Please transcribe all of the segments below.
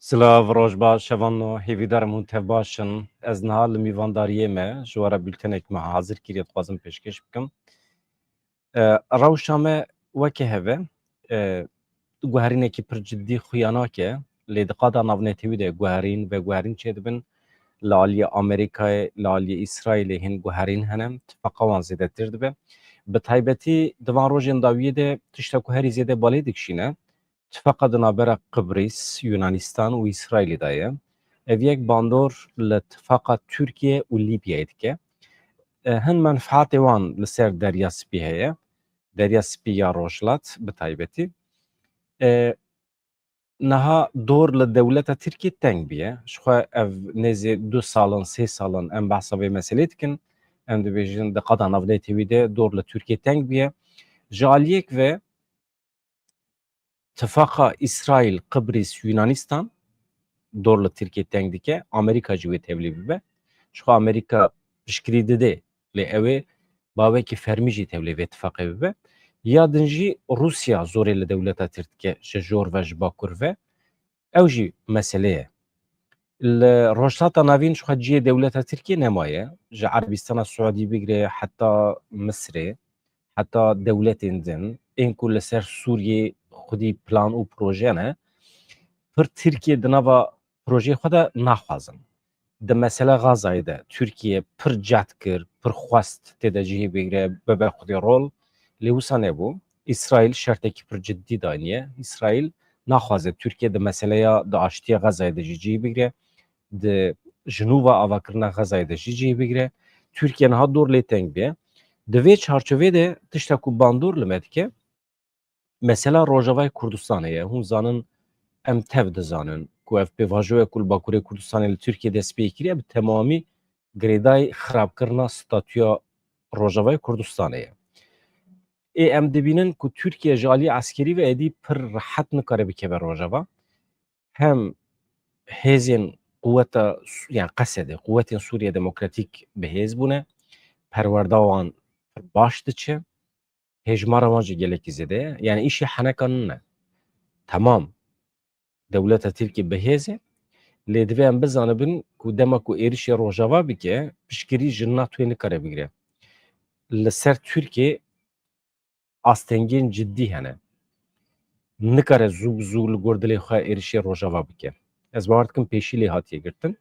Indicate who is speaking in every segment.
Speaker 1: Silav rojba şevanno hêvîdarmûn tev başin. Ez niha li mîvandariyê me ji were bültenek me hazir kiriye dixwazim pêşkêş bikim. Rewşa me weke heve guherînekî pir ciddî xuyanake lê di qada navnetewî de guherîn ve guherîn çêdibin li aliyê Amerîkayê li aliyê İsraîlê hîn guherîn hene tifaka wan zêdetir dibe. Bi taybetî di van rojên dawiyê de tiştek ku herî zêde balê dikişîne tifaka di navbera Qibrîs, Yunanistan û İsraîlê de ye. Ev yek bandor li tifaka Tirkiye û Libyayê dike. Hin menfaatê wan li ser Derya Spî heye. Derya Spî ya Rojhilat bi taybetî. Niha dor li dewleta Tirkiye teng bûye. Ji xwe ev nêzî 2 salan 3 salan em behsa vê meselê dikin. Em dibêjin di qada navnetê wî de dor li Tirkiye teng bûye. Ji aliyek ve tifaka İsraîl, Qibrîs, Yunanistan dor li Tirkiye teng dike. Amerîka jî wê tevlî bibe. Ji xwe Amerîka piştgirî dide lê ew ê bawekî fermî jî tevlî vê tifaqê bibe. Ya din jî Rusya zorê li dewleta Tirkiye ji jor ve ji bakur ve ew jî mesele ye. Li rojhilata navîn ji xwe ciyê dewleta Tirkiye nemaye. Ji Erebistana Suudî bigire heta Misrê, heta dewletên din ên ku li ser Sûriyê xwedî plan û proje ne pir Tirkiye di nava projeyê xwe de naxwazin. Di mesela Gazayê de Tirkiye pir cehd kir, pir xwest têde cihê bigire bibe xwedî rol lê wisa nebû. İsraîl şertekî pir ciddî daniye. İsraîl naxwaze Tirkiye di meseleya di aştiya Gazayê de jî cihê bigire. Di jinûva avakirina Gazayê de jî cihê bigire. Tirkiye niha dor lê teng bûye. Di vê çarçovê de tiştek ku bandor li me dike mesela Rojavayê Kurdistanê ye. Hûn zanin em tev dizanin ku ev pêvajoya ku li Bakurê Kurdistanê li Tirkiye dest pê kiriye bi temamî girêdayê xirabkirina statûya Rojavayê Kurdistanê ye. Em dibînin ku Tirkiye ji aliyê eskerî ve êdî pir rehet nikare bikeve Rojava. Hem hêzên quweta yani Qesedê quwetên Sûriye Demokratîk bi hêz bûne. Perwerda wan pir baş diçe. Hejmara wan jî gelekî zêde ye. Yani îşê henekan ne. Tamam. Dewleta Tirkiye bi hêz e. Lê divê em bizanibin ku dema ku êrişê Rojava bike piştgirî ji NATOyê nikare bigire. Li ser Tirkiye astengên ciddî hene. Nikare zû bi zû li gor dilê xwe êrişê Rojava bike. Ez bawer dikim pêşî lê hatiye girtin.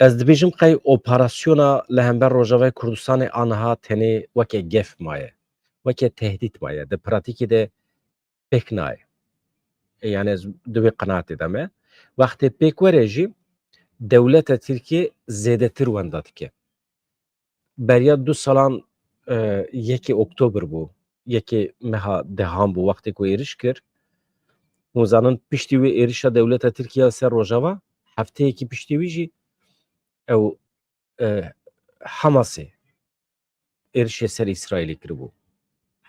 Speaker 1: Ez dibêjim qey operasyona li hember Rojavayê Kurdistanê aniha tenê weke gef maye. Weke tehdît maye. Di pratîkê de pêk naye. Yani ez di wê qenaetê de me. Wextê pêk were jî dewleta Tirkiye zêdetir wenda dike. Beriya 2 salan 1 Oktober bû. 1 meha dehan bû wextê ku êriş kir. Hûn zanin piştî wê êrişa dewleta Tirkiye ser Rojava hefteyekî piştî wî jî ew Hamasê êrişê ser İsraîlê kiribû.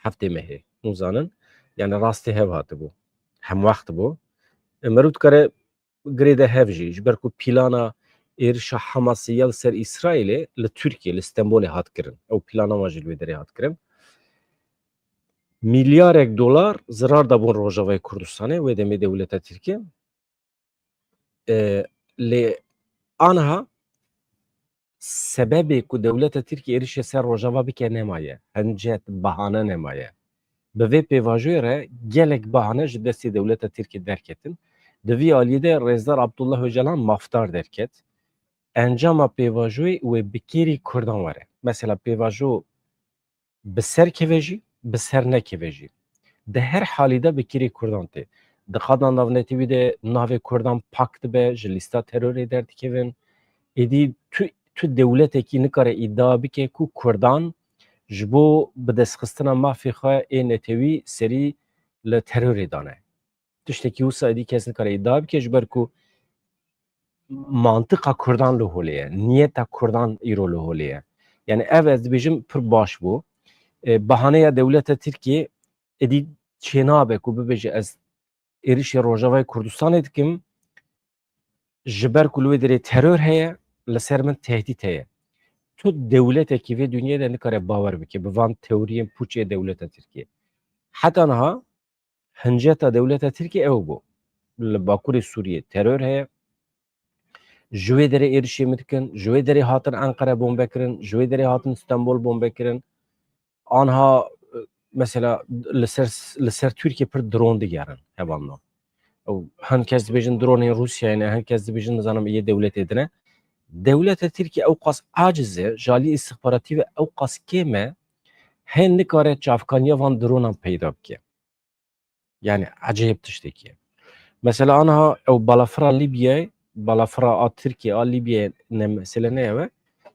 Speaker 1: Heftê mehê. Hûn zanin yani rastî hev hatibû. Hem wext bû. Merû dikare girê de hev jî ji ber ku plana êrişa Hamasê ya li ser İsraîlê li Tirkiye li Stenbolê hat kirin. Ew plana wan jî li wê derê hat kirin. Milyarek dolar zirar dabûn Rojavayê Kurdistanê wê demê dewleta Tirkiye. Lê aniha sebebê ku dewleta Tirkiye êrişê ser Rojava bike nemaye. Hincet bahane nemaye. Bi vê pêvajoyê re gelek bahane ji destê dewleta Tirkiye derketin. Di vî aliyê de Rêzdar Abdullah Öcalan mafdar derket. Encama pêvajoyê wê bi kêrî Kurdan were. Mesela pêvajo bi ser keve jî bi ser nekeve jî. Di her halî de bi kêrî Kurdan tê. Di qada navnetî wî de navê Kurdan pak dibe ji lîsta terorê derdikevin. Êdî tu dewletekî nikare îdia bike ku Kurdan ji bo bi destxistina mafê xwe ê netewî serî li terorê dane. Tiştekî wisa êdî kes nikare îdia bike ji ber ku mantıqa Kurdan li holê ye. Niyeta Kurdan îro li holê ye. Yani ev ez dibêjim pir baş bû. Bahaneya dewleta Tirkiye êdî çênabe ku bibêje ez êrişê Rojavayê Kurdistanê dikim ji ber ku li wê derê teror heye li ser min tehdît heye. Tu dewletekî vê dunyayê de nikare bawer bike bi van teoriyên pûçê dewleta Tirkiye. Heta niha هنجتا دولتا تركيا او بو لباكور سوريا ترور هي جوی دری ایرشی میتکن جوی دری هاتن انقره بمب بکرن جوی دری هاتن استانبول بمب بکرن آنها mesela لسر Türkiye پر درون دیگرن هوانو او herkes dibijin drone Rusya yani herkes dibijin zanım iyi devlet edine devlet Türkiye او قاس عاجزه جالی استخباراتی و او قاس کمه هن نکاره çafkaniye van drone پیدا بکه yani acayip tişteki mesela anha o balafra Libya balafra Türkiye Libya ne mesela ne ve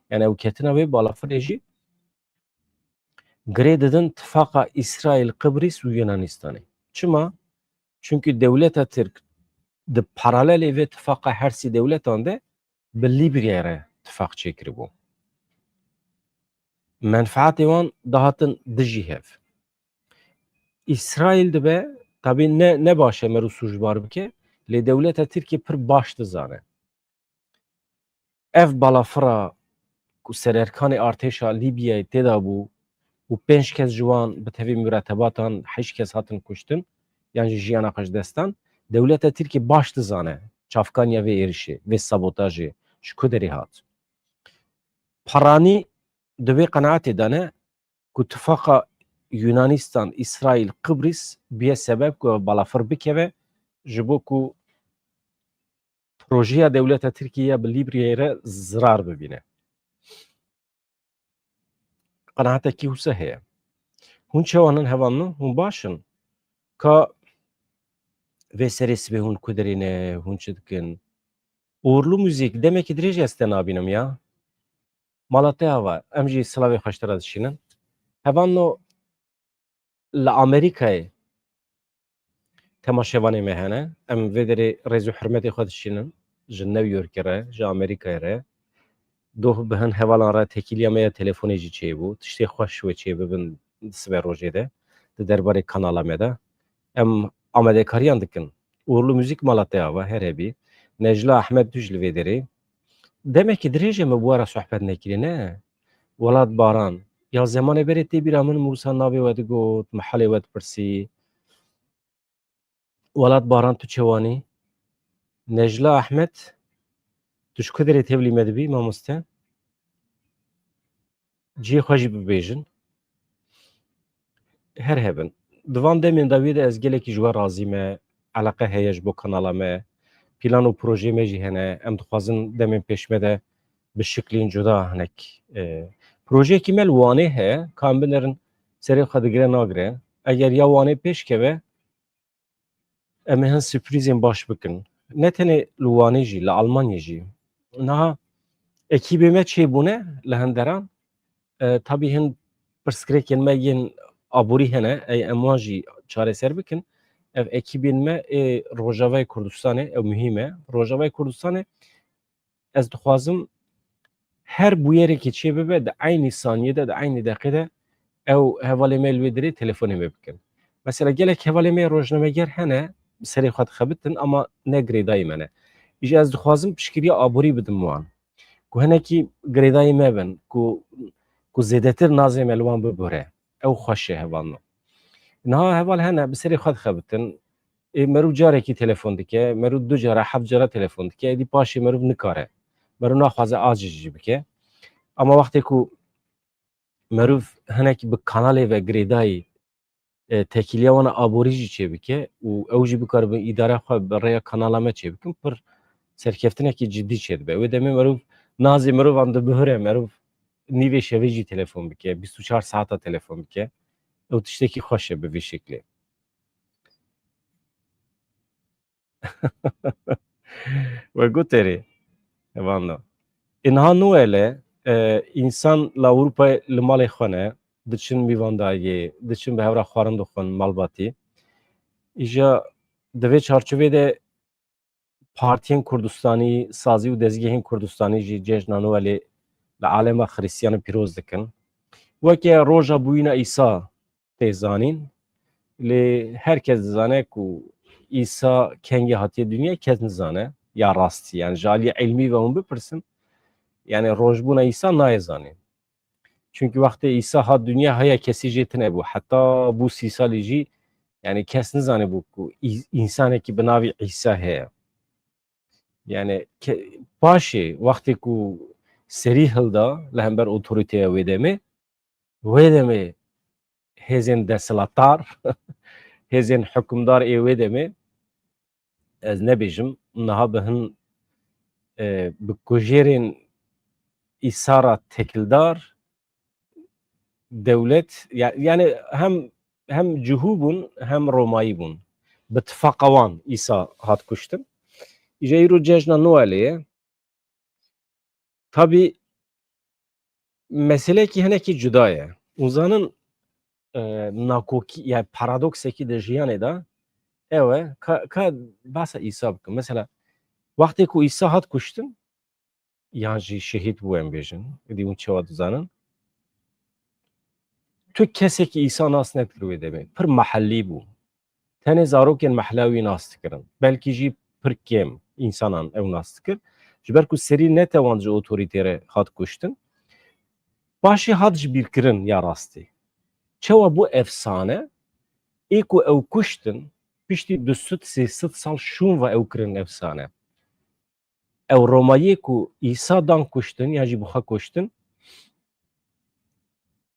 Speaker 1: yani o ketine ve balafra jî Grededin tifaka İsrail, Kıbrıs ve Yunanistan'ı. Çima? Çünkü devlet Türk de paralel ve tifaka her si devlet ande belli bir yere tifak çekir bu. Menfaat evan dahatın dıcı hev. İsrail de be tabi ne başa meru suç var bu ki le devlet Türkiye pır baştı zane. Ev balafra ku sererkanı arteşa Libya'yı teda bu و 5 کس جوان به تفی مرتباتان 8 کس هاتن کشتن یعنی جیانا قش دستان دولت ترکیه باش دزانه çafkanya ve erişi ve sabotajı şu kaderi hat. Parani dve kanaat edane ku tifaka Yunanistan, İsrail, Kıbrıs bir sebep ku balafır bikeve jibo ku projeye devlet Türkiye bi Libya'ya zarar bibine. Kanaata ki husa heye. Hun çavanın hevanlı hun başın ka ve serisi hun kuderine hun çıdkın. Uğurlu müzik demek ki direce esten abinim ya. Malatya var. Emci Slavi haştara dişinin. Hevanno la Amerika'yı temaşevani mehane. Em vederi rezu hürmeti xod dişinin. Ji New York'e, ji Amerika'ya. Doh bihin hevalan ra tekiliya meya telefoneci çebu. Tişte xoş ve çebu bin sver rojede. De derbarê kanala me de. Em amadekariyan dikin. Uğurlu müzik Malatya var her ebi. Necla Ahmet Düjli vederi. Demek ki direce mi bu ara sohbet nekirine? Velat baran. Ya zamanı bereti bir amın Musa nabi ve got mahalle ve persi. Velat baran tu çevani. Necla Ahmet tuş kaderi tevli medbi mamuste. Ciye xaji bibejin. Her heben. Divan demin Davide ez geleki jwa razı me. Alaka heyej bu kanala me. Plan û proje me jî hene. Em dixwazin demên pêşme de bi şiklên cuda hinek. Projeyekî me li Wanê heye, kan binerin serê xwe digire nagire. Eger ya Wanê pêş keve, em ê hin sürprîzên baş bikin. Ne tenê li Wanê jî, li Almanyê jî. Niha ekîbê me çêbûne li Henderan. Tabî hin pirsgirêkên me yên aborî hene, em wan jî çareser bikin. Ev ekîbên me ê Rojavayê Kurdistanê, ew mühîm e. Rojavayê Kurdistanê ez dixwazim her bûyerekî çê bibe di aynî saniyede, di aynî deqîde ew hevalê me li wê dirê telefonê me bikin. Mesela gelek hevalê me rojnameger hene, bi serê xwe dixebitin ama ne girêdayî me ne. Îjî ez dixwazim piştgiriya aborî bidim wan. Ku hinekî girêdayî me bin, ku zêdetir nazê me li wan bibire. Ew xweş e hevalno. Niha heval hene bi serê xwe dixebitin, merû carekî telefon dike, merû du cara, heft cara telefon dike, êdî paşê merû nikare. Merû naxwaze acî jî bike. Ama wextê ku merûv hinekî bi kanalê ve girêdayî tekîliya wan aborî jî çêbike û ew jî bikaribin îdara xwe bi rêya kanala me çêbikin, pir serkeftinekî ciddî çêdibe. Wê demê merûv nazê mirovan dibihire, merûv nîvê şevê jî telefon bike, 24 saata telefon bike. Ew tiştekî xweş e bi vê şeklê. We goterê hevanda. Niha Noelê însan li Ewropayê li malê xwe ne, diçin mîvandayê, diçin bi hevra xwarin dixwin malbatî. Îja di vê çarçovê de partiyên Kurdistanî, sazî û dezgehên Kurdistanî jî cejna Noelê li alema Xristiyanê pîroz dikin. Weke roja bûyîna İsa tê zanîn, lê herkes dizane ku İsa kengî hatiye dünyayê kes nizane ya rastî yani ji aliyê ilmî ve hûn bipirsin. Yani rojbûna İsa nayê zanîn. Çünkü wextê İsa hat dünya heye kesî jê tune bû. Heta bû 30 salî jî Yani kes nizane bu ku insanekî bi navê İsa heye. Yani paşê wextê ku serî hilda li hember otorîteya wê demê hêzên desthilatdar, hêzên hikûmdar ê wê demê ez nebêjim niha bi hin bi kujêrên îsara tekildar dewlet yani hem cihû bûn hem Romayî bûn. Bi tifaqa wan İsa hat kuştin. Îja îro cejna Noelê ye. Tabii meselekî hinekî cuda ye. Ûzanın nakokî yani paradoksekî di jiyanê de ew e ka behsa İsa bikim. Mesela wextê ku İsa hat kuştin yan jî şehîd bû em bêjin. Êdî hûn çawa dizanin. Tu kesekî İsa nas nekir wê demê. Pir mahellî bû. Tenê zarokên mehla wî nas dikirin. Belkî jî pir kêm însanan ew nas dikir. Ji ber ku serî netewan ji otorîtê re hat kuştin. Paşê hat ji bîrkirin ya rastî. Çawa bû efsane ê ku ew kuştin piştî 200-300 sal şûn ve ew kirin efsane. Ew Romayê ku İsa dan kuştin ya jî bi xwe kuştin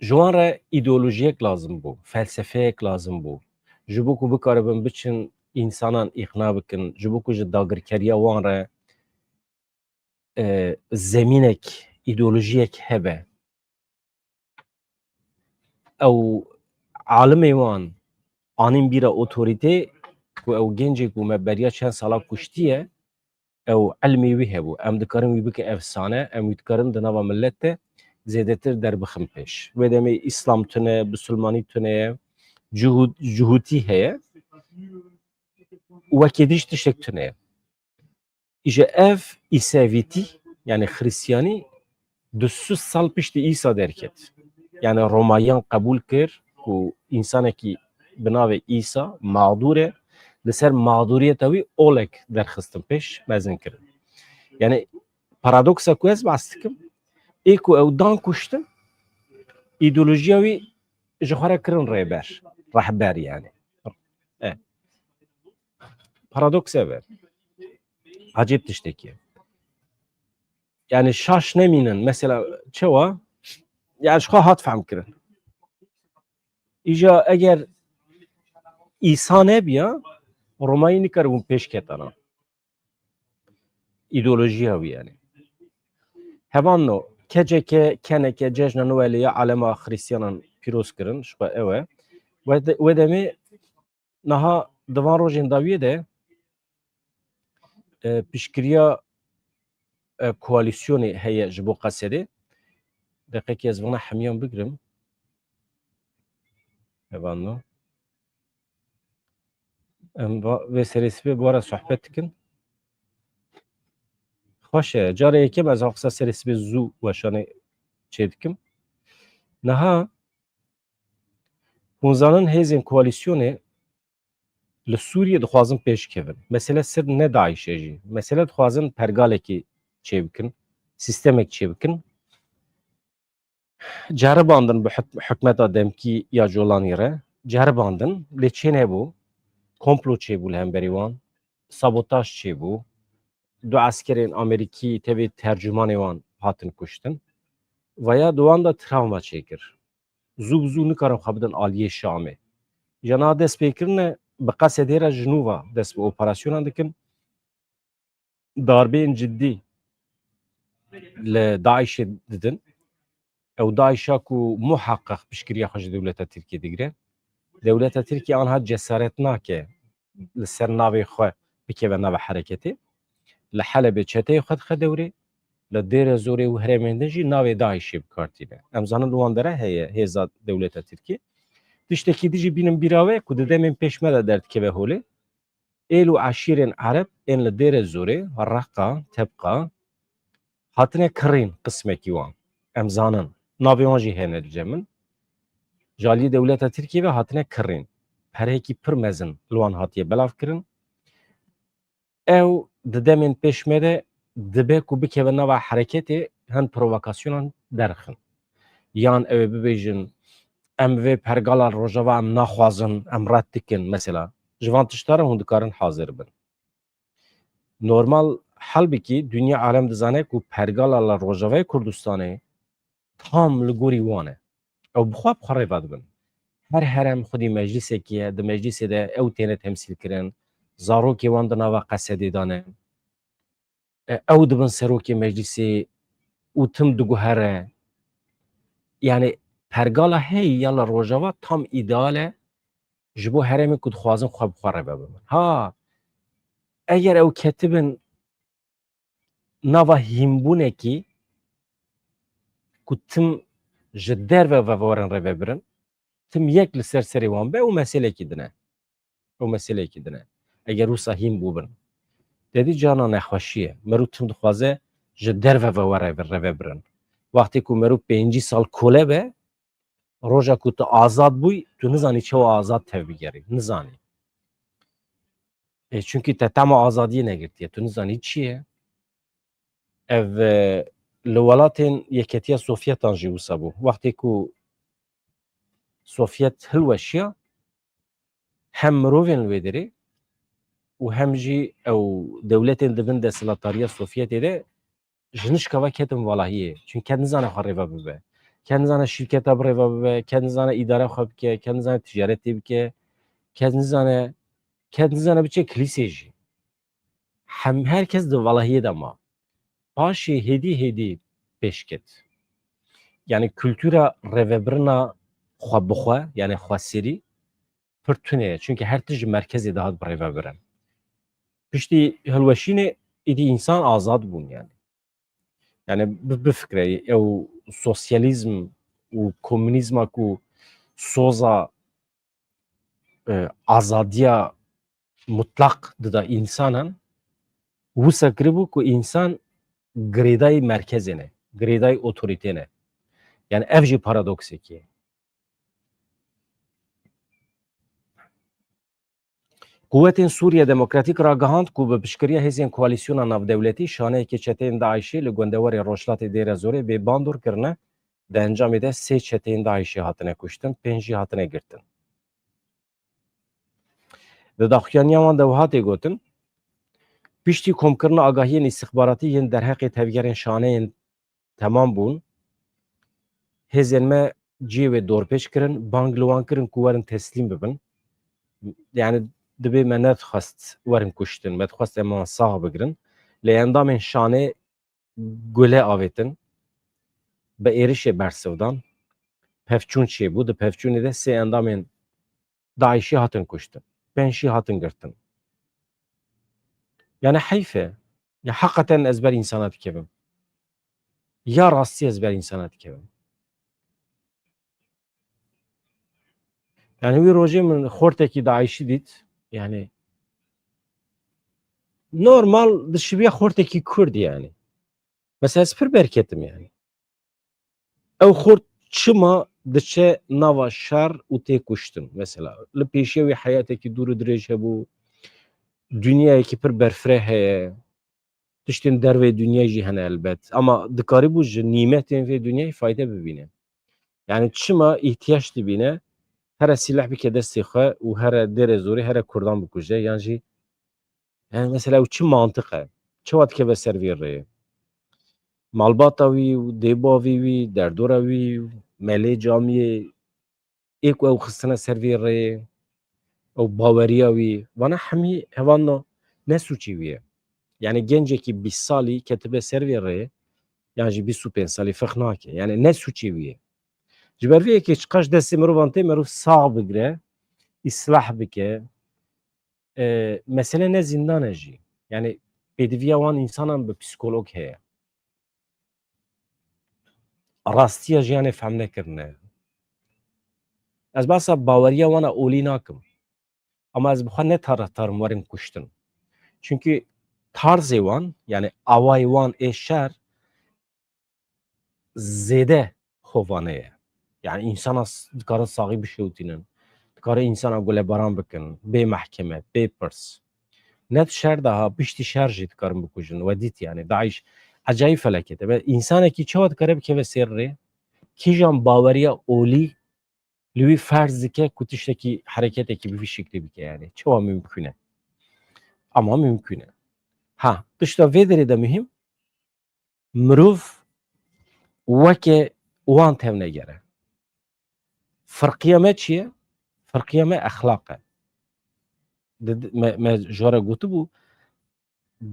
Speaker 1: ji wan re îdeolojiyek lazim bû, felsefeyek lazim bû. Ji bo ku bikaribin biçin însanan îxna bikin, ji bo ku ji dagirkeriya wan re zemînek, îdeolojiyek hebe. Ew alimê wan anîn bîra otorîtê ku ew gencê ku me beriya çend sala kuştiye ew elmê wî hebû. Em dikarin wî bikin efsane, em wî dikarin di nava millet de zêdetir derbixin pêş. Wê demê İslam tune, Musulmanî tune, cihûtî heye. Wekî dîş tiştek tune ye. İja ev îsevîtî yani Hristiyanî 200 sal piştî İsa derket. Yani Romayan qebûl kir ku însanekî bi navê İsa mağdûr e li ser mağdûriyeta wî olek derxistin pêş mezin kirin. Yani paradoksa ku ez behs dikim ê ku ew dan kuştin îdeolojiya wî ji xwe re kirin rêber, rehber yani. Paradoks ev e. Acayip tiştekî ye. Yani şaş nemînin mesela çawa yani ji xwe hat fehm kirin. İja eger İsa nebiya Romayî nikaribûn pêşketana. İdeolojiya wî yani. Hevan no keceke keneke cejna Noelê ya alema Hristiyanan pîroz kirin ji xwe ew e. Wê demê niha di van rojên dawiyê de piştgiriya koalîsyonê heye ji bo Qesedê. Deqekî ez vana hemiyan bigirim. Hevan no. Em vê serê bu ara sohbet dikin. Xweş e. Cara yekem ez qisa serê sibê zû weşanê çê dikim. Niha hûn zanin hêzên koalîsyonê li Sûriyê dixwazin pêşkevin. Mesele sir ne Daişê jî. Mesele dixwazin pergalekî çê bikin, sîstemek çê bikin. Ceribandin bi hikûmeta demkî ya Colanî re. Ceribandin lê çê nebû. Komplo çêbû li hemberî wan. Sabotaj çêbû. Du eskerên Amerîkî tevê tercümanê wan hatin kuştin. Veya di wan de travma çêkir. Zû bi zû nikarin xwe bidin aliyê Şamê. Ja niha dest pêkirine bi Qesedê re ji nû ve dest bi operasyonan dikin. Darbeyên ciddî li Daişê didin. Ew Daişa ku muheqqeq piştgiriya xwe ji dewleta Tirkiye digire. Dewleta Tirkiye anha cesaret nake li ser navê xwe bikeve nava hereketê. Li Helebê çeteyê xwe dixe dewrê. Li Dêre Zorê û herêmên din jî navê Daişê bikartîne. Em zanin li wan dere heye hêza dewleta Tirkiye. Tiştekî dijî bînin bîra we ku di demên pêş me de derdikeve holê. Êl û eşîrên Ereb ên li Dêre Zorê, Reqa, Tebqa hatine kirîn qismekî wan. Em zanin. Navê wan jî hene dice min. Ji aliyê dewleta Tirkiye ve hatine kirîn. Perhekî pir mezin li wan hatiye belav kirin. Ew di demên pêş me de dibe ku bikeve nava hereketê hin provokasyonan derxin. Yan ew ê bibêjin em vê pergala rojava em naxwazin, em ret dikin mesela. Ji van tiştare hûn dikarin hazir bin. Normal helbekî dünya alem dizane ku pergala la Rojavayê Kurdistanê tam li gorî wan e. Ew bi xwe bi xwe rêve dibin. Her herem xwedî meclîsekî ye, di meclîsê de ew têne temsîl kirin, zarokê wan di nava Qesedê dane. Ew dibin serokê meclîsê û tim diguhere. Yani pergala hey ya la Rojava tam îdeal e ji bo heremê ku dixwazin xwe bi xwe rêve bibin. Ha eger ew ketibin nava hînbûnekî ku tim ji derve ve warin rêve birin, tim yek li ser serê wan be û meselekî din e. Ew meselekî din e. Eger wisa hîn bûbin. Dedî cana nexweşî ye. Merû tim dixwaze ji derve ve rêve birin. Waxtê ku merû 5 sal kole be, roja ku tu azad bûyî, tu nizanî çawa azad tev bigerî. Nizanî. Çünkü te tema azadiyê negirtiye. Tu nizanî çi ye? Ev li welatên Yeketiya Sovyetan jî wisa bû. Waxtê ku Sovyet hilweşiya, hem mirovên li wê derê û hem jî ew dewletên dibin desthilatariya Sovyetê de ji nişka ve ketin valahiyê. Çünkü ke nizane xwe rêve bibe. Ke nizane şîrketa bi rêve bibe, ke nizane îdare xwe bike, ke nizane ticaretê bike, ke nizane biçe kilîsê jî. Hem herkes di valahiyê de ma. Paşê hêdî pêş ket. Yani kültüra rêvebirina xwe bi xwe, yani xweserî pir tune ye. Çünkü her tişt ji merkezê de hat bi rêve birin. Piştî hilweşînê êdî însan azad bûn yani. Yani bifikre ew sosyalizm û komünîzma ku soza azadiya mutlak dida însanan wisa kiribû ku însan girêdayê merkezê ne, girêdayê otorîtê ne. Yani ev jî paradoksekî ye. Kuvvetên Sûriye Demokratîk ragihand ku bi piştgiriya hêzên koalîsyona navdewletî şaneyekê çeteyên Daişê li gundewerê Rojhilatê Dêrezorê bêbandur kirine, di encamê de 3 çeteyên Daişê hatine kuştin, 5 jî hatine girtin. Di daxuyaniya wan de wiha tê gotin, piştî komkirina agahiyên îstixbaratî yên derheqê tevgerên şaneyên temam bûn, hêzên me ciyê wê dorpêç kirin, bang li wan kirin ku werin teslîm bibin. Yani dibe me nedixwast werin kuştin, me dixwast em wan sah bigirin. Lê endamên şanê gule avêtin, bi êrişê bersivdan, pevçûn çêbû, di pevçûnê de 3 endamên Daişî hatin kuştin, 5 jî hatin girtin. Yani heyf e. Ya heqeten ez ber însana dikevim. Ya rastî ez ber însana dikevim. Yani wî rojê min xortekî Daişî dît, yani normal dişiviya xortekî Kurd yani. Mesela ez pir berketim yani. Ew xort çima diçe nava şer û tê kuştin mesela. Li pêşiya wê heyatekî dûr û dirêj hebû, dünyayekî pir berfireh heye, tiştên dervê dünyayê jî hene elbet. Ama dikarîbû ji nîmetên vê dünyayê fayde bibîne. Yani çima ihtiyaç dibîne here sîleh bike destê xwe û here Dêrezorê here Kurdan bikuje yan jî yani mesela ew çi mantiq e? Çawa dikeve ser vê rêyê? Malbata wî û dêbavê wî, derdora wî, melê camiyê ê ku ew xistine ser vê rêyê, ew baweriya wî, vana hemî hevan ne suçî wî ye? Yani gencekî 20 salî ketibe ser vê rêyê yan jî 25 salî feq nake. Yani ne suçî wî ye? Ji ber vê yekê çiqaş destê mirovan tê merûv sağ bigire, îslah bike, mesele ne zindan e jî. Yani pêdiviya wan însanan bi psîkolog heye. Rastiya jiyanê fehm nekirine. Ez behsa baweriya wan a olî nakim. Ama ez bi xwe ne taraftarim werin kuştin. Çünkü tarzê wan yani awayê wan ê şer zêde hovane ye. Yani insana dikarin saxî bişewtînin, dikarin insana gulebaran bikin, bê mehkeme, bê pirs. Net şer daha piştî şer jî dikarin bikujin we dît yani Daîş ecayîb felekete ve însanekî çawa dikare bikeve ser rê? Kîjan baweriya olî Lüvi farz dike ku tiştekî hereketeke bi vî şeklî bike yani. Çawa mümkün e. Ama mümkün e. Ha, tişta vê derê de mühim mirov weke wan tevne gere. Firqiya me çi ye? Firqiya me exlaq e. Me jara gotibû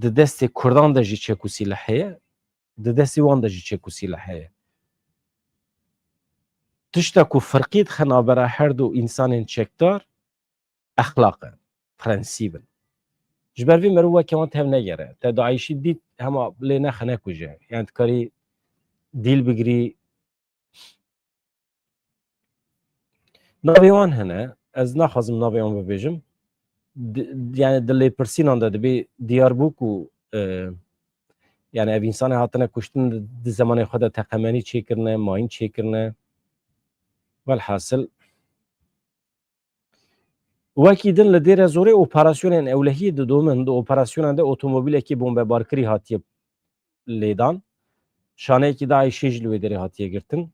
Speaker 1: di destê Kurdan de jî çek û sîleh heye, di destê wan de jî çek û sîleh heye. Tişta ku firqî dixe navbera her du însanên çekdar exlaq e, prensîb in. Ji ber vê mirov weke wan tev negere. Te Daişî dît hema lê nexe nekuje. Yani tu karî dîl bigirî. Navê wan hene, ez naxwazim navê wan bibêjim. Yani di lêpirsînan de dibê Diyarbûk û yani ev însanê hatine kuştin di zemanê xwe de teqemenî çêkirine, mayîn çêkirine. Velhasil wekî din li dêre zorê operasyonên ewlehiyê didomin, di operasyonan de otomobîlekî bombebarkirî hatiye lêdan. Şaneyekî Daişî ji li wê derê hatiye girtin.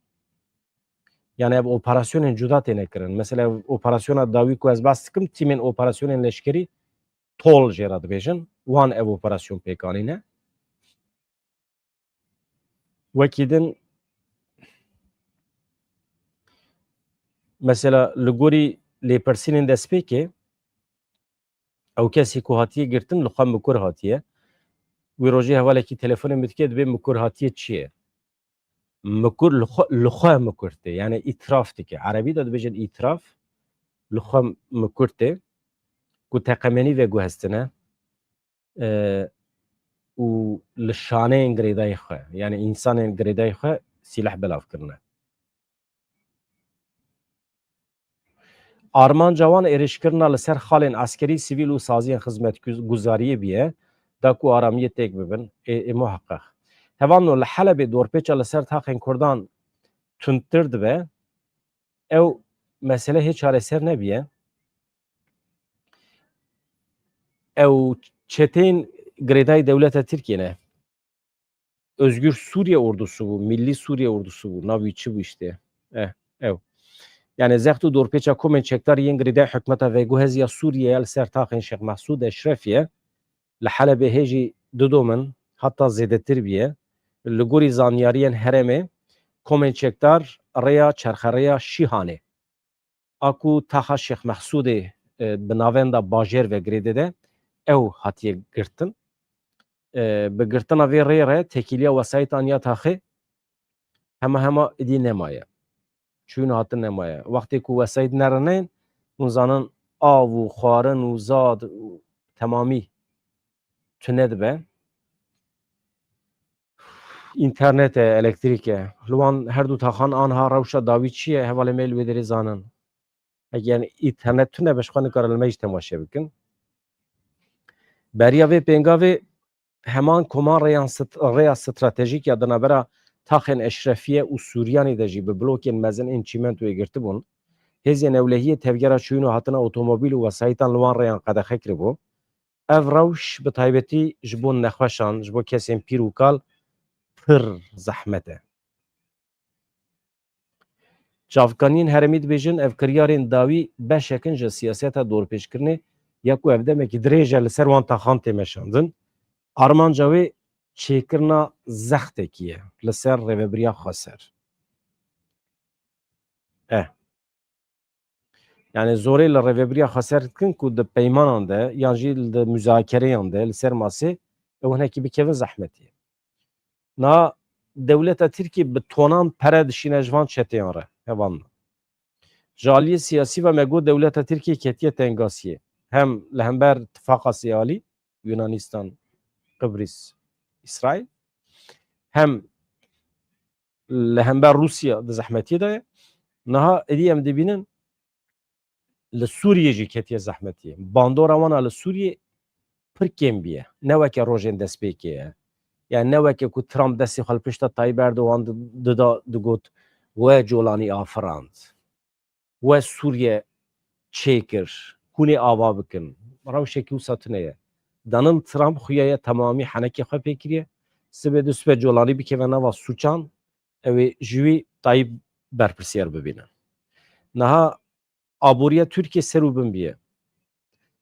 Speaker 1: Yani ev operasyonên cuda têne kirin. Mesela ev operasyona dawî ku ez bas dikim, tîmên operasyonên leşkerî tol jê ra dibêjin. Wan ev operasyon pêkanîne. Wekî din mesela li gorî lêpirsînên destpêkê ew kesî ku hatiye girtin li xwe mikur hatiye. Wî rojê hevalekî telefonê min dike dibê mikur hatiye çi ye? Mikur li xwe mikur tê. Yani îtiraf dike. Erebî de dibêjin îtiraf. Li xwe mikur tê ku teqemenî veguhestine û li şaneyên girêdayê xwe yani însanên girêdayê xwe sîleh belav kirine. Armanca wan êrişkirina li ser xalên eskerî, sivîl û saziyên xizmetguzariyê bûye da ku aramiyê têk bibin ê muheqeq. Hevan li Helebê dorpêça li ser taxên Kurdan tundtir dibe, ew mesele hê çareser nebiye. Ew çetên girêdayî dewleta Tirkiye ne? Özgür Suriye Ordusu bû, Millî Suriye Ordusu bû, navî çi bû işte. Ew. Yani zext û dorpêça komên çekdarî yên girêdayî hikûmeta veguheziya Sûriyê li ser taxên Şex Mehsûd Eşrefî li Helebê hê jî didomin heta zêdetir bûye. Li gorî zanyariyên herêmê komên çekdar rêya çerxereya Şîhanê a ku taxa Şex Mehsûdê bi navenda bajêr ve girêdê de ew hatiye girtin. Bi girtina vê rê re tekîliya wesayîtan ya taxê hema idî nemaye. Çûn hatin nemaye. Wextê ku wesayît nerin hûn zanin av û xwarin û zad û temamî tune dibe. İnternet e, elektrîk e. Li wan her du taxan anha rewşa dawî çi ye hevalê me li wê derê zanin. Yani internet tune beş xwe nikarin li me jî temaşe bikin. Beriya vê pêngavê heman koman rêya stratejîk ya di navbera taxên Eşrefiye û Sûriyanê de jî bi blokên mezin ên çîmentoyê girtibûn. Hêzên ewlehiyê tevgera çûyîn û hatina otomobîl û wesayîtan li wan rêyan qedexe kiribû. Ev rewş bi taybetî ji bo nexweşan, ji bo kesên pîr û kal pir zehmet e. Çavkaniyên herêmî dibêjin ev kiryarên dawî beşekin ji siyaseta dorpêşkirinê ya ku ev demekî dirêj e li ser wan taxan tê meşandin. Armanca wê çêkirina zextekî ye li ser rêveberiya Xweser. Yani zorê li rêveberiya Xweser dikin ku di peymanan de yan jî di müzakereyan de li ser masê ew hinekî bikevin zehmetî ye. Na dewleta Tirkiye bi tonan pere dişîne ji van çeteyan re hevan. Ji aliyê siyasî ve me got dewleta Tirkiye ketiye tengasiyê. Hem li hember Tifaka Siyalî, Yunanistan, Kıbrıs, İsrail. Hem li hember Rusya di zehmetiyê de ye. Niha êdî em dibînin li Sûriyê jî ketiye zehmetî ye. Bandora wan a li Sûriyê pir kêm bûye. Ne weke rojên destpêkê ye. Yani ne weke ku Trump destê xwe li pişta Tayyip Erdogan dida digot we colanî afirand. We Sûriye çêkir. Hûnê ava bikin. Rewşekî wisa tune ye. Danin Trump xuyeye temamî henekê xwe pê kiriye. Sibê du sibê colanî bikeve nava sûçan ew ê ji wî Tayyip berpirsiyar bibînin. Naha aboriya Türkiye serubin biye.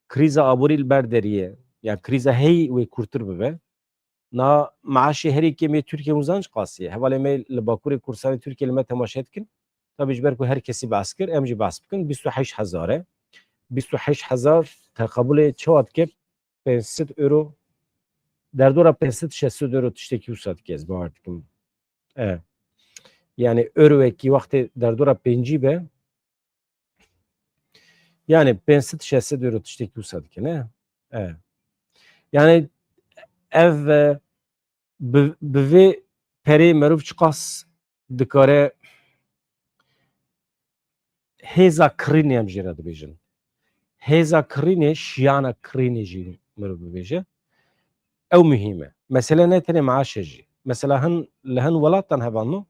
Speaker 1: Kriza aboril berderiye. Yani kriza hey ve kurtur bibe. Na maaşı her iki me Türkiye uzanç qasiye. Hevale me li Bakurê Kurdistanê Türkiye li me temaşa dikin. Tabii ji ber ku herkesî behs kir, em jî behs bikin 28,000 e. 28,000 teqebulê çawa dike? 500 euro. Derdora 500-600 euro tiştekî wisa dike ez bawer dikim. Yani eurowekî wextê derdora pêncî be, yani 500-600 euro tiştekî wisa dike ne? Yani ev bi vê perê merov çi qas dikare hêza kirînê em jê re dibêjin. Hêza kirînê, şiyana kirînê jî mirov bibêje. Ew mühîm e. Mesele ne tenê maaşê jî. Mesela hin li hin welatan hevano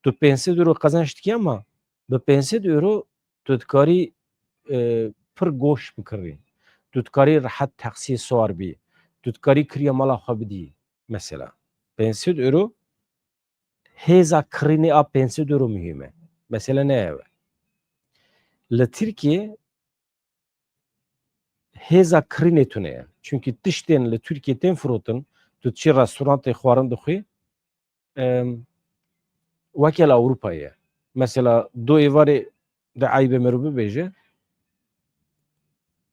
Speaker 1: tu 500 euro qezanç dikî ama bi 500 euro tu dikarî pir goş bikirî. Tu dikarî rehet teqsiyê swar bî. Tu dikarî kiriya mala xwe bidî. Mesela 500 euro hêza kirînê a 500 euro mühîm e. Mesele ne ev e. Li Tirkiye hêza kirînê tune ye. Çünkü tiştên li Tirkiye tên firotin, tu çi restorantê xwarin dixwî, weke li Ewropayê ye. Mesela du êvarê di eybê mirov bibêje,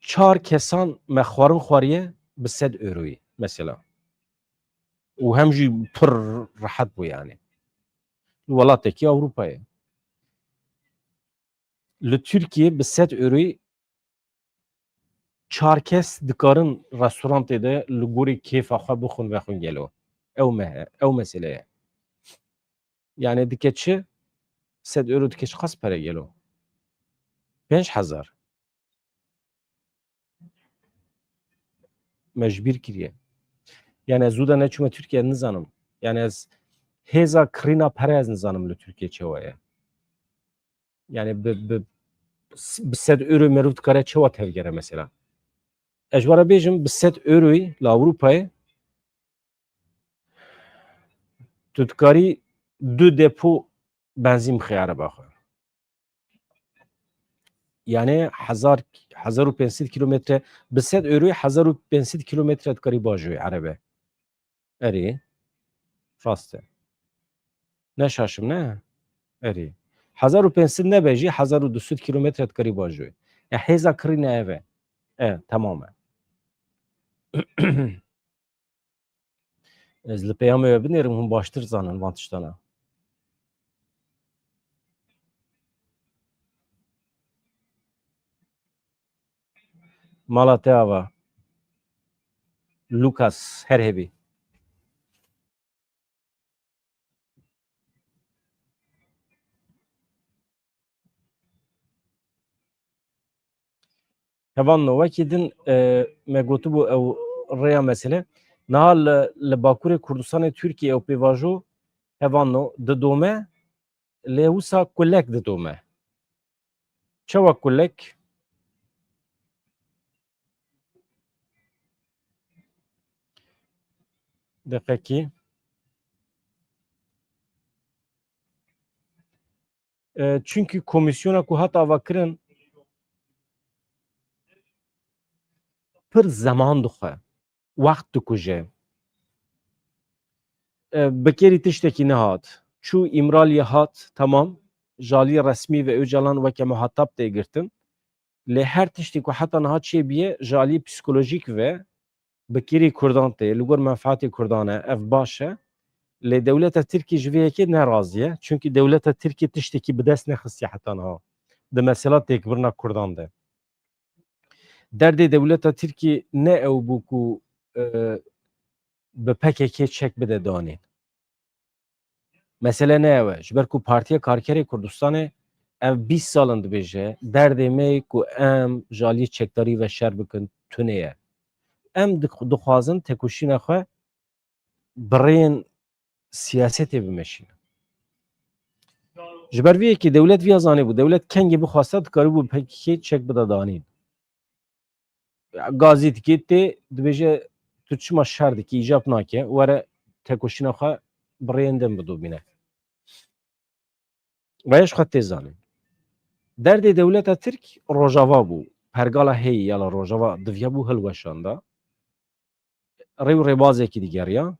Speaker 1: 4 kesan me xwarin xwariye bi 100 euroyê mesela. û hem jî pir rehet bû yani. Welatekî Ewropayê. Li Tirkiye bi 100 euroyê 4 kes dikarin restorantê de li gorî kêfa xwe bixwin vexwin gelo. Ew mesele ye. Yani dike çi? 100 euro dike çi qas pere gelo? 5,000 mecbîr kiriye. Yani ez zû de neçûme Tirkiye nizanim. Yani ez hêza kirîna pere ez nizanim li Tirkiye çawa ye. Yani bi 100 euro merov dikare çawa tevgere mesela. Ez ji we re bêjim bi 100 euroyê li Ewropayê tu dikarî 2 depo benzîn bixî araba xwe. Yani 1500 kilometre bi 100 euroyê 1500 kilometre dikarî bajûyê erebe. Erê, rast e. Neşaşim ne? Erê. 1500 nebe jî 1200 kilometre dikarî bajûyê. Ya hêza kirîne ev e. Temam e. Ez li peyamê we binêrim hûn baştir zanin van tiştana. Mala te ava. Lucas Herhebî. Hevan no wekî din me gotibû ew rêya mesele. Niha li Bakurê Kurdistanê Tirkiye ew pêvajo hevan no didome lê wisa kulek didome. Çawa kulek? Deqekî. Çünkü komisyona ku hat avakirin pir zeman dixwe. Wext dikuje. Bikerî tiştekî nehat. Çû îmraliyê hat, temam. Jaliyê resmî ve öcalan weke muhatap tê girtin. Lê her tiştî ku heta niha çêbiye jaliyê psikolojîk ve bikerî Kurdan tê. Li gor menfaetê Kurdan e. Ev baş e. Lê dewleta Tirkiye ji vê yekê nerazî ye. Çünkü dewleta Tirkiye tiştekî bi dest nexistiye heta niha. Di mesela têkbirina Kurdan de. Derdê dewleta Tirkiye ne ew bû ku bi PKK çek bide danê. Mesele ne ew e? Ji ber ku Partiya Karkerê Kurdistanê ev 20 salin dibêje derdê me ku em jaliyê çekdarî ve şer bikin tune ye. Em dixwazin têkoşîna xwe birên siyasetê bimeşînin. Ji ber vê yekê dewlet vîya zanîbû dewlet kengê bixwasta dikarîbû PKK çek bide danîn. Gazî dikê tê dibêje tu çima şer dikî îcab nake were têkoşîna xwe birên din bidobîne. Veya ji xwe tê zanîn. Derdê dewleta Tirk rojava bû. Pergala heyî ya la rojava diviya bû hilweşanda. Rêw rêbazekî digeriya.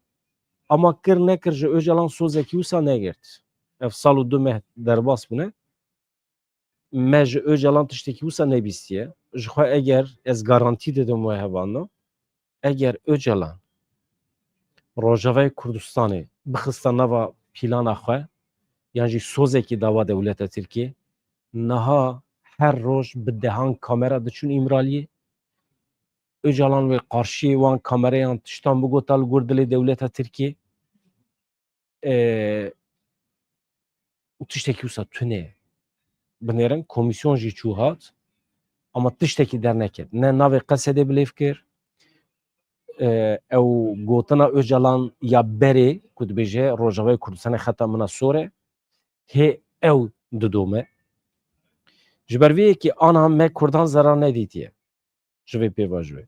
Speaker 1: Ama kir nekir ji Öcalan sozekî wisa negirt. Ev sal û du meh derbas bûne. Me ji Öcalan tiştekî wisa nebîstiye. Ji xwe eger ez garantî didim we hevana. Eger Öcalan Rojavayê Kurdistanê bixista nava pîlana xwe yan jî sozekî dawa dewleta Tirkiyê niha her roj bi dehan kamera diçûn İmraliyê. Öcalan wê qarşiyê wan kamerayan tiştan bigota li gor dilê dewleta Tirkiyê. û tiştekî wisa tune binêrin komîsyon jî çû hat ama tiştekî derneket. Ne navê Qesedê bilêv kir, ew gotina Öcalan ya berê ku dibêje Rojavayê Kurdistanê xeta min a sor e hê ew didome. Ji ber vê yekê aniha me Kurdan zarar nedîtiye ji vê pêva ji wê.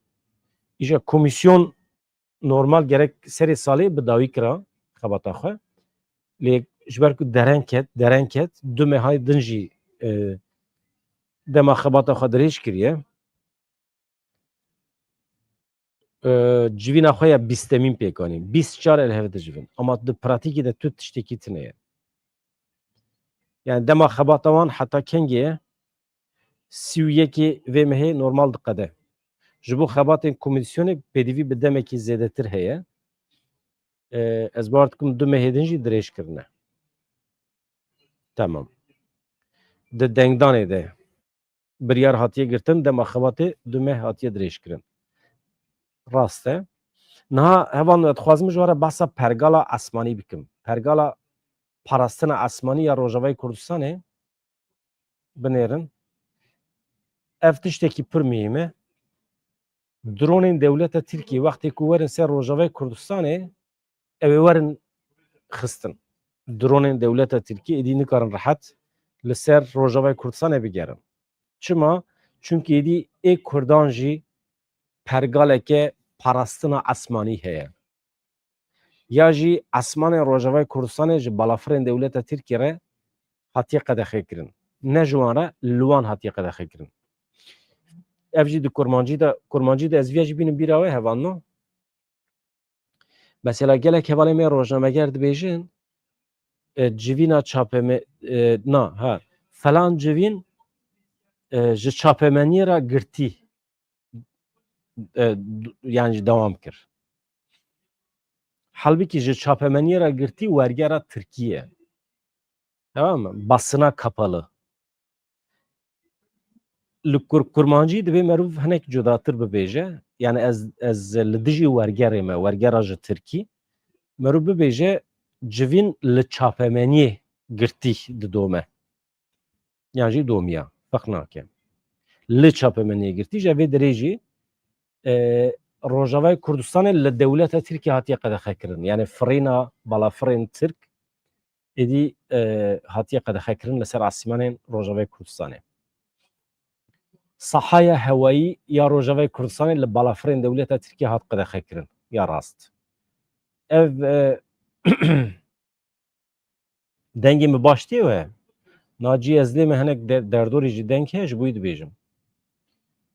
Speaker 1: Îja komîsyon normal gerek serê salê bi dawî kira xebata xwe lê ji ber ku derenket du mehay din jî dema xebata xwe dirêj kiriye. Civîna xwe ya bîstemîn pêkanîn. 24 elheve dicivin. Ama di pratîkê de tu tiştekî tune ye. Yani dema xebata wan heta kengê ye 31 vê mehê normal diqede. Ji bo xebatên komîsyonê pêdivî bi demekî zêdetir heye. Ez bawer dikim du mehê din jî dirêj kirine. Tamam. Di dengdanê de biryar hatiye girtin dema xebatê du meh hatiye dirêj kirin. Rast e. Niha hevan we dixwazim ji we re behsa pergala esmanî bikim. Pergala parastina esmanî ya Rojavayê Kurdistanê binêrin. Ev tiştekî pir mühim e. Dronên dewleta Tirkiyê wextê ku werin ser Rojavayê Kurdistanê ew ê werin xistin. Dronên dewleta Tirkiyê êdî nikarin rehet li ser Rojavayê Kurdistanê bigerin. Çima? Çünkü êdî ê Kurdan jî pergaleke parastina esmanî heye. Ya jî esmanên Rojavayê Kurdistanê ji balafirên dewleta Tirkiye re hatiye qedexê kirin. Ne ji wan re li wan hatiye qedexê kirin. Ev jî di kurmancî de ez vêya jî bînim bîra wê hevanno. Mesela gelek hevalê me rojnameger dibêjin civîna çapeme falan civîn ji çapemeniyê re girtî yan jî dewam kir. Halbuki ji çapemeniyê re girtî wergera Tirkiye. Tamam mı? Basına kapalı. Li kurmancî divê merûv hinek cudatir bibêje. Yani ez li dijî wergerê me wergera ji Tirkî merûv bibêje civîn li çapemeniyê girtî didome. Yan jî domiya. Feq nake. Li çapemeniyê girtî ji vê derê jî Rojavayê Kurdistanê li dewleta Tirkiye hatiye qedexe kirin. Yani firêna balafirên Tirk êdî hatiye qedexe kirin li ser asîmanên Rojavayê Kurdistanê. Sahaya hewayî ya Rojavayê Kurdistanê li balafirên dewleta Tirkiye hat qedexe kirin. Ya rast. Ev dengê mi baş tê we Nacî Ezdê me hinek derdorî jî deng heye ji bo wî dibêjim.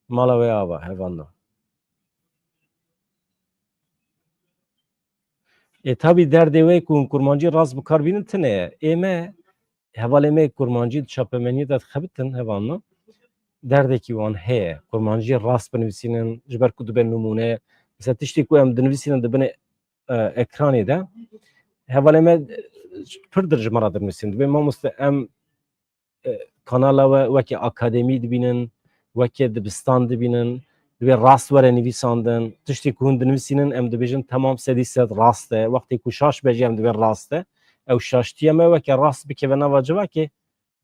Speaker 1: Mala wê ava hevanda. Tabii derdê wê ku hûn kurmancî rast bikar bînin tune ye. Ême hevalê me kurmancî çapemeniyê de dixebitin hevanno. Derdekî wan heye. Kurmancî rast binivîsînin ji ber ku dibe numûne. Mesela tiştê ku em dinivîsînin dibine ekranê de hevalê me pir dir ji me re dinivîsînin. Dibe mamoste em kanala we wekî akademî dibînin, wekî dibistan dibînin, divê rast were nivîsandin. Tiştê ku hûn dinivîsînin em dibêjin temam sedî sed rast e. Wextê ku şaş bejî em divê rast e. Ew şaştiya me weke rast bikeve nava civakê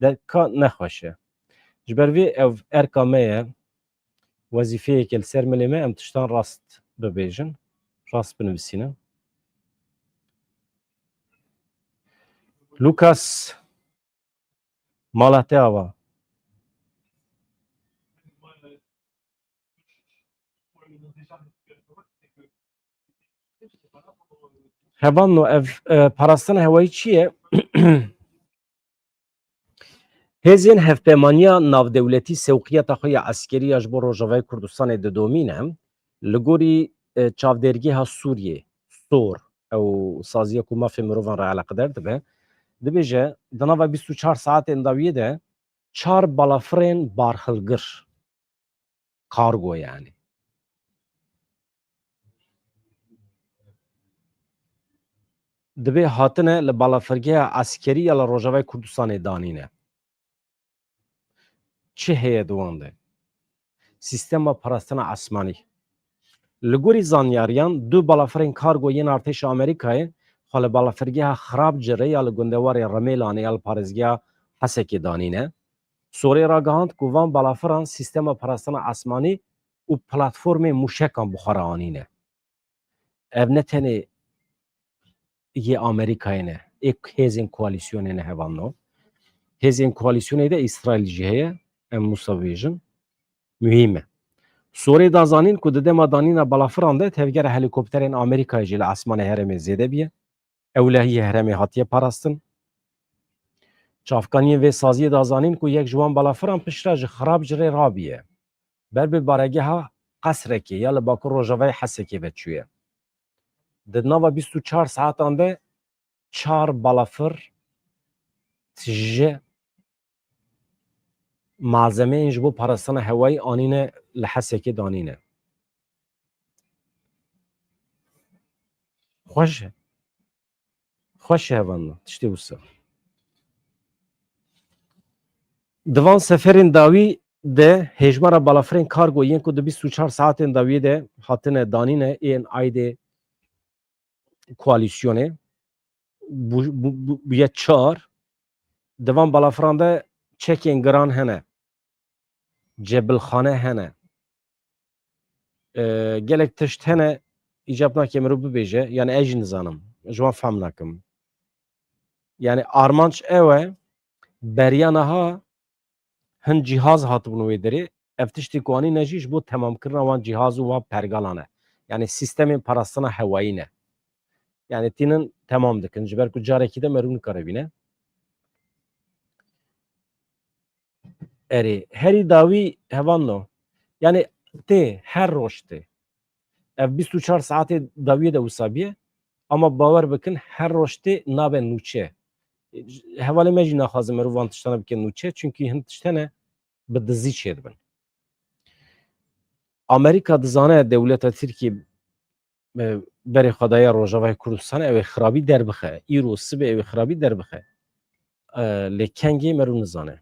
Speaker 1: de ka nexweş e. Ji ber vê ev erka me ye wezîfeyekê li ser milê me em tiştan rast bibêjin, rast binivîsînin. Lucas mala te ava. Hevanno ev parastina hewayî çi ye? Hêzên hevpêmaniya navdewletî sewqiyeta xwe ya eskerî ji bo Rojavayê Kurdistanê didomîne li gorî çavdêrgeha Sûriyê SOR ew saziya ku mafê mirovan re eleqedar dibe dibêje di nava 24 saetên dawiyê de 4 balafirên barhilgir kargo yani dibê hatine li balafirgeha eskerî ya li Rojavayê Kurdistanê danîne. Çi heye di wan de? Sîstema parastina esmanî. Li gorî zanyariyan du balafirên kargo yên artêşa Amerîkayê xwe li balafirgeha Xirabcirê ya li gundewarê Remêlanê ya li parêzgeha Hesekê danîne. Sorê ragihand ku van balafiran sîstema parastina esmanî û platformên mûşekan bi xwe re anîne. Ev ne tenê yê Amerîkayê ne, ê hêzên koalîsyonê ne hevan no. Hêzên koalîsyonê de İsraîl jî heye, em wisa bêjin. Mühîm e. Sorê da zanîn ku di dema danîna balafiran de tevgera helîkopterên Amerîkayê jî li esmanê herêmê zêde bûye. Ewlehiyê herêmê hatiye parastin. Çavkaniyên vê saziyê da zanîn ku yek ji wan balafiran piştre ji Xirabcirê rabîye. Ber bi baregeha Qesrekê ya li Bakur Rojavayê Hesekê veçûye. Di nava 24 saetan de 4 balafir ji malzemeyên ji bo parastina hewayî anîne li Hesekê danîne. Xweş e. Xweş e hevan tiştê wisa. Di van seferên dawî de hêjmara balafirên kargo yên ku di 24 saetên dawiyê de hatine danîne ên aydê koalîsyonê bûye 4 di van balafiran de çekên giran hene, cebilxane hene, gelek tişt hene îcab nake mirov bibêje yani ez jî nizanim ji wan fehm nakim. Yani armanc ew e beriya niha hin cîhaz hatibûn wê derê ev tiştê ku anîne jî ji bo temamkirina wan cîhaz û wan pergalan e. Yani sîstemên parastina hewayî ne. Yani tînin temam dikin ji ber ku carekî de merû nikare bîne. Erê herî dawî hevan no. Yani tê her roj tê. Ev 24 saetê dawiyê de wisa bîye ama bawer bikin her roj tê nabe nûçe. Hevalê me jî naxwazim merû van tiştane bike nûçe çünkü hin tiştene bi dizî çêdibin. Amerîka dizane dewleta Tirkiye berê xwedaya Rojavayê Kurdistanê ew ê xirabî derbixe. Îro sibê ew ê xirabî derbixe. Lê kengê merû nizane.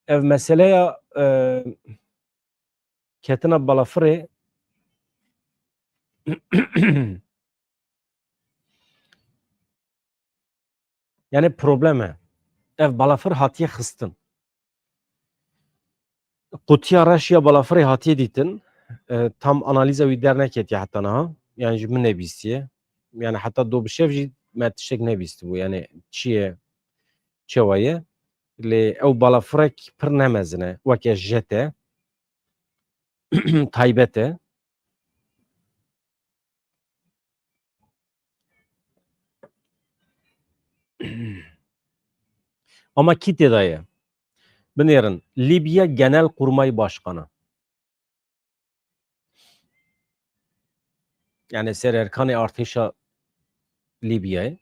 Speaker 1: Ev meseleya ketina balafirê yani problem e. Ev balafir hatiye xistin. Qutiya reş ya balafirê hatiye dîtin. Tam analiza wî derneketiye heta niha. Yani ji min nebîstiye. Yani heta do bişev jî me tiştek nebîstibû. Yani çi ye çawa ye. Lê ew balafirek pir nemezin e. Weke jet e. Taybet e. Ama kî têda ye? Binêrin Libya Genelkurmay Başkanı. Yani sererkanê artêşa Libyayê.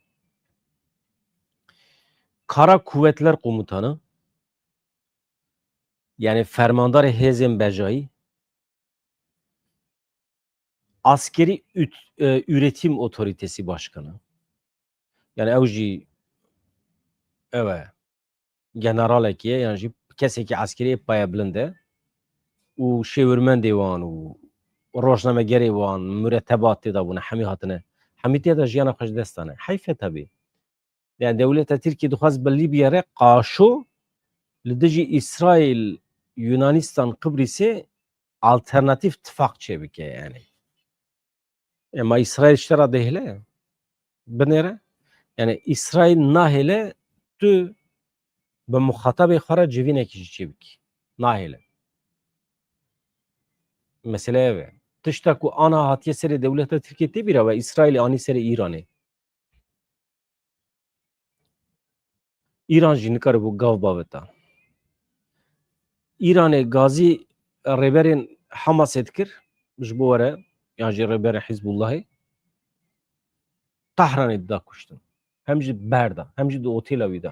Speaker 1: Kara Kuvvetler Komutanı. Yani fermandarê hêzên bejayî. Askeri Üretim Otoritesi Başkanı. Yani ew jî ew e generalekî ye yani jî kesekî eskerî paya bilind e û şêwirmendê wan û rojnamegerê wan mürettebat tê da bûne hemî hatine hemî tê de jiyana xwe ji dest dane. Heyf e tevî. Yani dewleta Tirkiye dixwaz bi Libya re qaşo li dijî İsraîl, Yunanistan, Kıbrısê alternatîf tifaq çêbike yani. Ema İsraîl ji te re dihêle binêre yani İsraîl nahêle tu bi muxatabê xwe re civînekî jî çêbikî. Nahêle. Mesele ev e. Tişta ku ana hatiye serê dewleta Tirkiye tê bîra ve İsraîlê anî serê Îranê. İran jî nikare bû gav baveta. İranê gazî rêberên Hamasê dikir ji bo were yan jî rêberên Hizbullahê Tehranê da kuştin. Hem jî berda, hem jî di otêla wî de.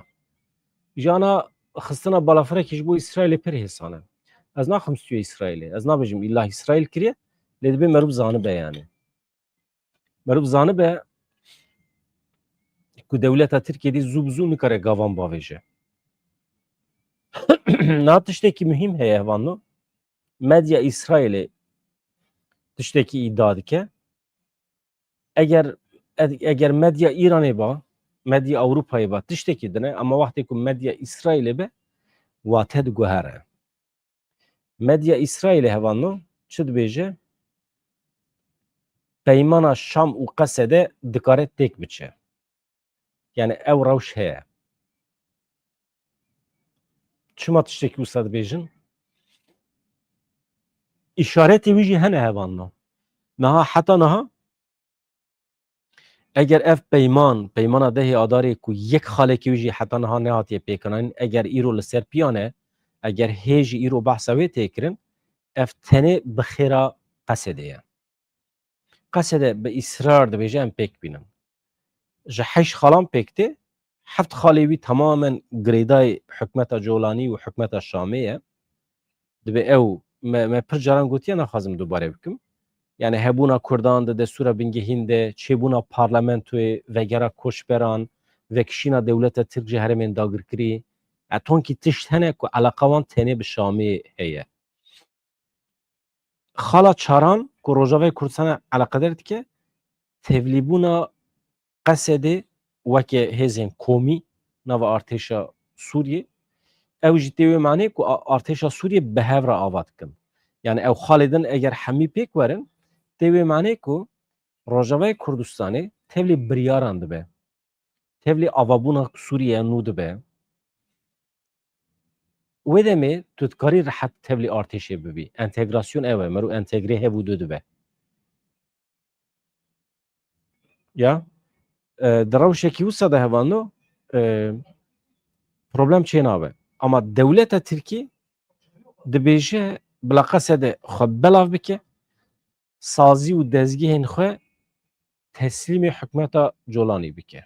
Speaker 1: Jana xistina balafirekî ji bo İsraîlê pir hêsan e. Ez naxim stûyê İsraîlê. Ez nabêjim îlla İsraîl kiriye, lê dibe merûv zanibe yani. Merûv zanibe ku dewleta Tirkiyeyê zû bi zû nikare gavan bavêje. Niha tiştekî muhîm heye hevano. Medya İsraîlê tiştekî îdia dike. Eger medya İranê ba, medya Ewropayê ba tiştekî dine ama wextê ku medya İsraîlê be wate diguhere. Medya İsraîlê hevano çi dibêje? Peymana Şam û Qesedê dikare têk biçe. Yani ew rewş heye. Çima tiştekî wisa dibêjin? İşaretê wî jî hene hevano. Niha heta niha eger ev peymana dehê adarê ku yek xalekî wî jî heta niha nehatiye pêkirin, eger îro li ser piyan e, eger hê jî îro behsa wê tê kirin, ev tenê bi xêra Qesedê ye. Qesedê bi îsrar dibêje em pêk bînin. Ji heşt xalan pêk tê, heft xalê wî temamen girêdayê hikûmeta Colanî û hikûmeta Şamê ye. Dibe ew me pir caran gotiye naxwazim dubarê bikim. Yani hebûna Kurdan di destûra bingehîn de, çêbûna parlamentoyê, vegera koçberan, vekişîna dewleta Tirk ji herêmên dagirkirî, tonkî tişt hene ku eleqa wan tenê bi Şamê heye. Xala çaran ku Rojavayê Kurdistanê eleqedar dike, tevlîbûna Qesedê weke hêzên komî nava artêşa Sûriyê, ew jî tê wê manê ku artêşa Sûriyê bi hev re ava dikin. Yani ew xalê din eger hemî pêk werin, tê wê manê ku Rojavayê Kurdistanê tevlî biryaran dibe. Tevlî avabûna Sûriyeya nû dibe. Wê demê tu dikarî rehet tevlî artêşê bibî. Entegrasyon ew e, merû entegrê hebû du dibe. Ya di rewşekî wisa de hevano problem çê nabe. Ama dewleta Tirkî dibêje bila Qesedê xwe belav bike, sazî û dezgehên xwe teslîmê hikûmeta Colanî bike.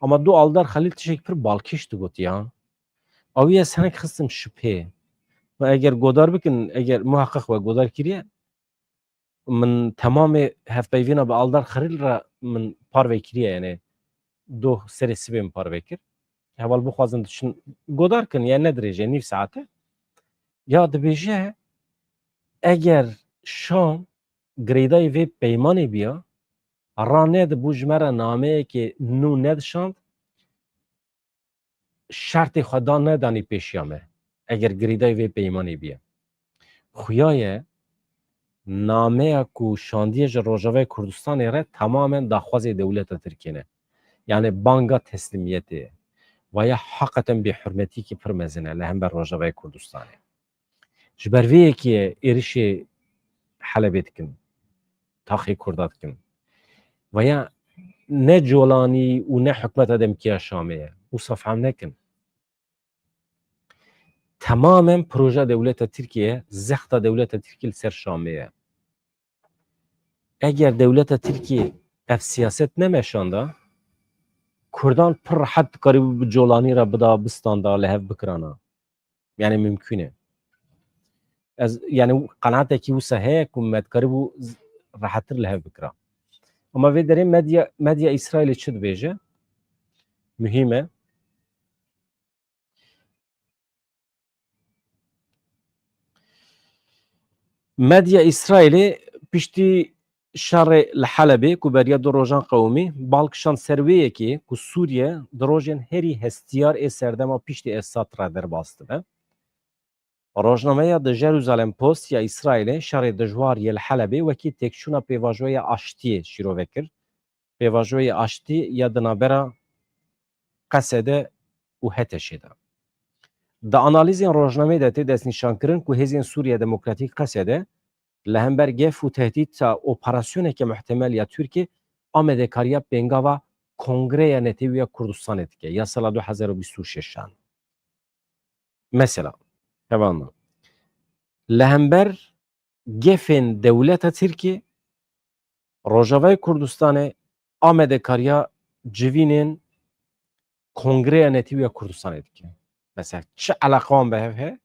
Speaker 1: Ama du Aldar Xelîl tişek pir balkêş digot ya. Ew ez hinek xistim şüphê. Ve eger godar bikin, eger muhakkak ve godar kiriye, min tamamê hevpeyvîna bi Aldar Xelîl re min parve kiriye yani du serê sibê min parve kir. Heval bixwazin diçin godar kin yani ne dirêje nîv saete. Ya dibêje eger Şam girêdayê vê peymanê biya, ranê dibû ji me re nameyekê nû nedişand, şertê xwe dan nedanî pêşiya me. Eger girêdayê vê peymanê biye. Xuya ye nameya ku şandiye ji Rojavayê Kurdistanê re tamamen daxwazê dewleta Tirkiyê ne. Yani banga teslimiyetê. Ve ya hakikaten bir hürmetî ki pir mezin e li hember Rojavayê Kurdistanê. Ji ber vê yekî êrişê Helebê dikin, taxê Kurda dikin. Ve ya ne Colanî û ne hikûmeta Demkiya Şamê ye. Wisa fehm nekin. Tamamen proje dewleta Tirkiye, zexta dewleta Tirkiye li ser Şamê ye. Eger dewleta Tirkiye ev siyaset nemeşanda, Kurdan pir rehet dikarî bi Colanî re bida bistanda li hev bikirana. Yani mümkün e. Ez yani qenaatekî wisa heye ku me dikarî bû rehettir li hev bikira. Ama vê derê medya İsraîlê çi dibêje? Mühîm e. Medya İsraîlê piştî şerê li Helebê ku beriya du rojan qewmî balkişan ser wê yekê ku Sûriye di rojên herî hestiyar ê serdema piştî Esad re derbas dibe. Rojnameya di Jerusalem Post ya İsraîlê şerê dijwar yê li Helebê wekî têkçûna pêvajoya aştiyê şîrove kir. Pêvajoyê aştî ya di navbera Qesedê û Heteşê de. Di analîzên rojnameyê de tê destnîşankirin ku hêzên Sûriya Demokratîk Qesedê li hember gef û tehdîta operasyoneke muhtemel ya Tirkiye amedekariya pêngava کنگره نتیویا کردستان دike ya sala 2026 mesela hemen lehember gefin devleta Tirki Rojavay Kurdistan'ı amede karya civinin kongre netiviya Kurdistan'ı dike. Mesela çi alakam be he?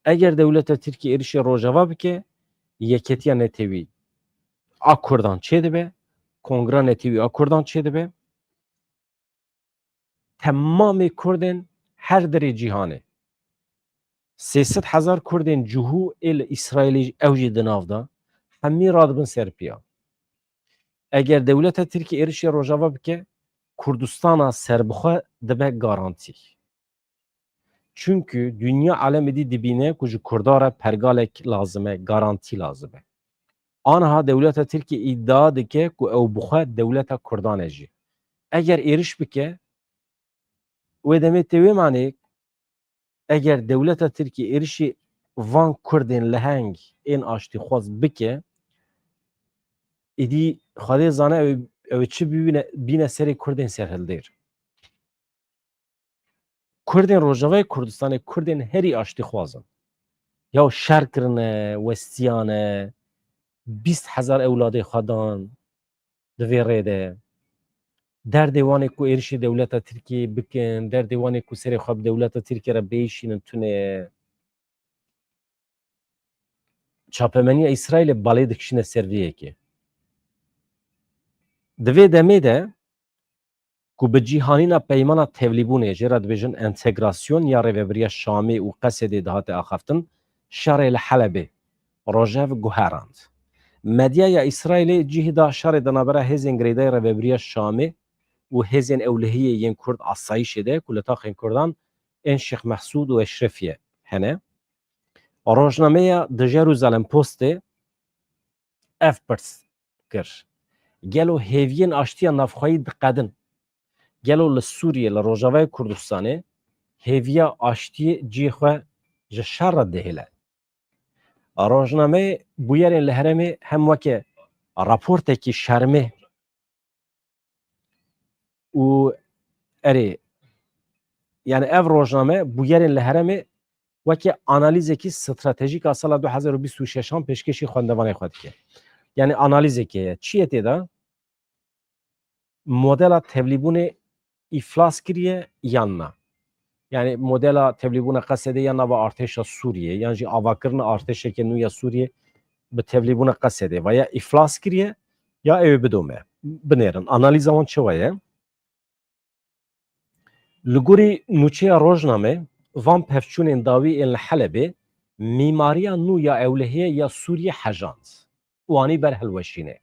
Speaker 1: Eğer devleta Tirki erişe Rojava bike yeketiya netivi a Kurdan çe be kongre netivi a Kurdan çe be tamamı Kurdin her deri cihanı 300,000 Kurdên cihû ê li İsraîlê ew jî di nav da hemî radibin ser piya. Eger dewleta Tirkî êrişê Rojava bike, Kurdistana serbixwe dibe garantî. Çünkü dünya alemê dî dibîne ku ji Kurda re pergalek lazim e, garantî lazim e. Aniha dewleta Tirkî îdia dike ku ew bixwe dewleta Kurdan e jî. Eger êriş bike, wê demê tê wê manê eger dewleta Tirkî êrişî van Kurdên liheng ên aştîxwaz bike, êdî Xwedê zane ew çi bîne serê Kurdên serhildêr. Kurdên Rojavayê Kurdistanê Kurdên herî aştîxwazin. Ya şer kirine, westiyane, 20,000 ewladê xwe dan di vê rê de. Derdê wan ê ku êrişî dewleta Tirkiyê bikin, derdê wan ê ku serê xwe bi dewleta Tirkiye re bêjîşînin tune ye. Çapemeniya İsraîlê balê dikişîne ser vê yekê. Di vê demê de ku bi cîhanîna peymana tevlîbûnê jê re dibêjin entegrasyon ya rêveberiya Şamê û Qesedê dihate axaftin, şerê li Helebê rojev guherand. Medyaya İsraîlê cihê da şerê di navbera hêzên girêdayî rêveberiya Şamê û hêzên ewlehiyê yên Kurd asayîşê de ku li taxên Kurdan ên Şêx Mehsûd û Eşrefiyê hene. Rojnameya di Jeruzalem Postê ev pirs kir. Gelo hêviyên aştiya navxweyî diqedin. Gelo li Sûriye li Rojavayê Kurdistanê hêviya aştiyê cihê xwe ji şer re dihêle. Rojnameyê bûyerên li herêmê hem weke raportekî şermê û erê yani ev rojname bûyerên li herêmê weke analîzekî stratejîk a sala 2026 pêşkêşî xwendevanê xwe dike. Yani analîzekê ye. Çi ye têda? Modela tevlîbûnê iflas kiriye yan na. Yani modela tevlîbûna Qesedê yan nava artêşa Sûriye yan jî avakirina artêşekê nû ya Sûriye bi tevlîbûna Qesedê ve ya iflas kiriye ya ew bidome. Binêrin. Analîza wan çi ye? Li gorî nûçeya rojname van pevçûnên dawî ên li Helebê mîmariya nû ya ewlehiyê ya Sûriye hejand. Wanî berhilweşîne.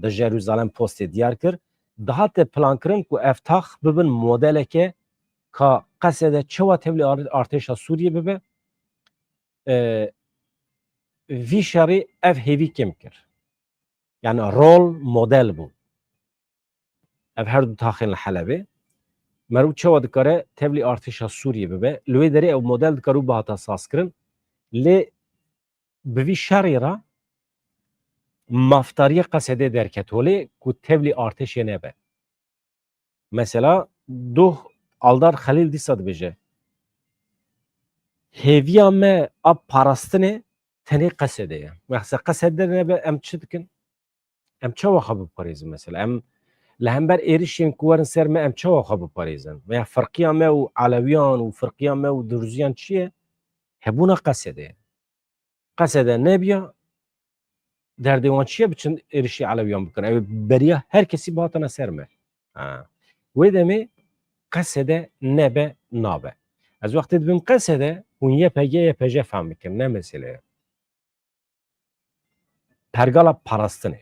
Speaker 1: Di Jeruzalem Postê diyar kir, dihate plankirin ku ev tax bibin modeleke ka Qesedê çawa tevlî artêşa Sûriye bibe, vî şerê ev hêvî kêm kir. Yani rol model bû. Ev her du taxên li Helebê merû çawa dikare tevlî artêşa Sûriye bibe. Li wê derê ew model dikarû bihata sazkirin. Lê bi vî şerê re maftariya Qesedê derket holê ku tevlî artêşê nebe. Mesela Duh Aldar Xelîl dîsa dibêje hêviya me a parastinê tenê Qesedê ye. Mesela Qesedê nebe em çi dikin? Em çawa xwe biparêzin mesela? Em li hember êrişên ku werin ser me em çawa xwe biparêzin? Veya firqiya me û Alewiyan û firqiya me û Duruziyan çi ye? Hebûna Qesedê ye. Qesedê nebiya derdê wan çi ye biçin êrişî Alewiyan bikin? Ew beriya her kesî bihatine ser me. Wê demê Qesedê nebe nabe. Ez wextê dibim Qesedê hûn YPG fehm bikin ne mesele ye. Pergala parastinê.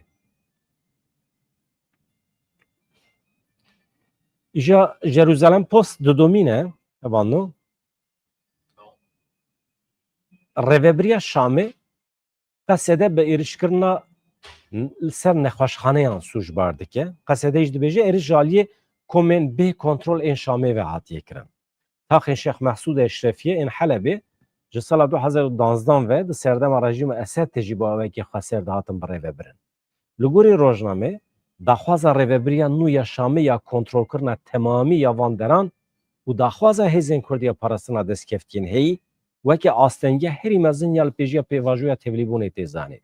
Speaker 1: İja Jeruzalem Post didomîne evanû rêveberiya Şamê Qesedê bi êrişkirina ser nexweşxaneyan sûcbar dike. Qesedê jî dibêje êriş ji aliyê komên bê kontrol ên Şamê ve hatiye kirin. Taxên Şêx Mehsûd Eşrefiyê ên Helebê ji sala 2012 ve di serdema rejîma Esedê jî bi awekî xweser dihatin birêvebirin. Li gorî rojnamê daxwaza rêveberiya nû ya Şamê ya kontrolkirina temamî ya van deran û daxwaza hêzên Kurdî ya parastina destkeftiyên heyî weke astengeh herî mezin ya li pêjiya pêvajoya tevlîbûnê tê zanîn.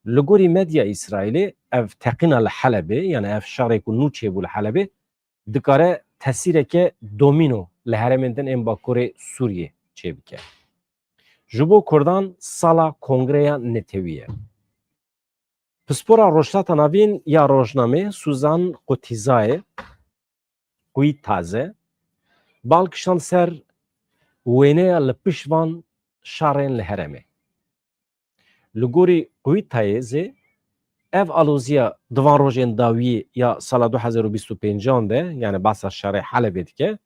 Speaker 1: Li gorî medya İsraîlê ev teqîna li Helebê yani ev şerê ku nû çêbû li Helebê dikare tesîreke domîno li herêmên din ên Bakurê Sûriyê çêbike. Ji bo Kurdan sala Kongreya Netewî ye. Pispora Rojhilata Navîn ya rojnamê Suzan Qutîzayê Qûyî taze balkişan ser wêneya li pişt van şerên li herêmê. Li gorî Qûyîtayê zê ev alozîya divan rojên dawiyê ya sala 2025 de yani behsa şerê Helebê dike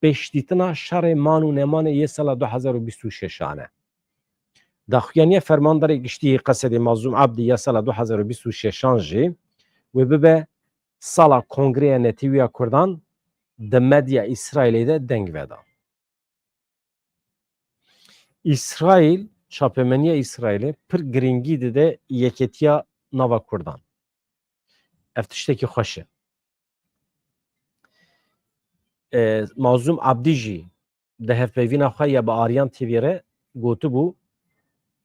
Speaker 1: pêşdîtina şerê man û nemanê yê sala 2026 e. Daxuyaniya fermandarê giştî Qesedê Mazlûm Abdî ya sala 2026 jî wê bibe sala Kongreya Netewî ya Kurdan di medya İsraîlê de deng veda. İsraîl, çapemeniya İsraîlê pir giringî dide yeketiya nava Kurdan. Ev tiştekî xweş e. Mazlûm Abdî jî di hevpeyvîna xwe ya bi Aryan TV'ye re gotibû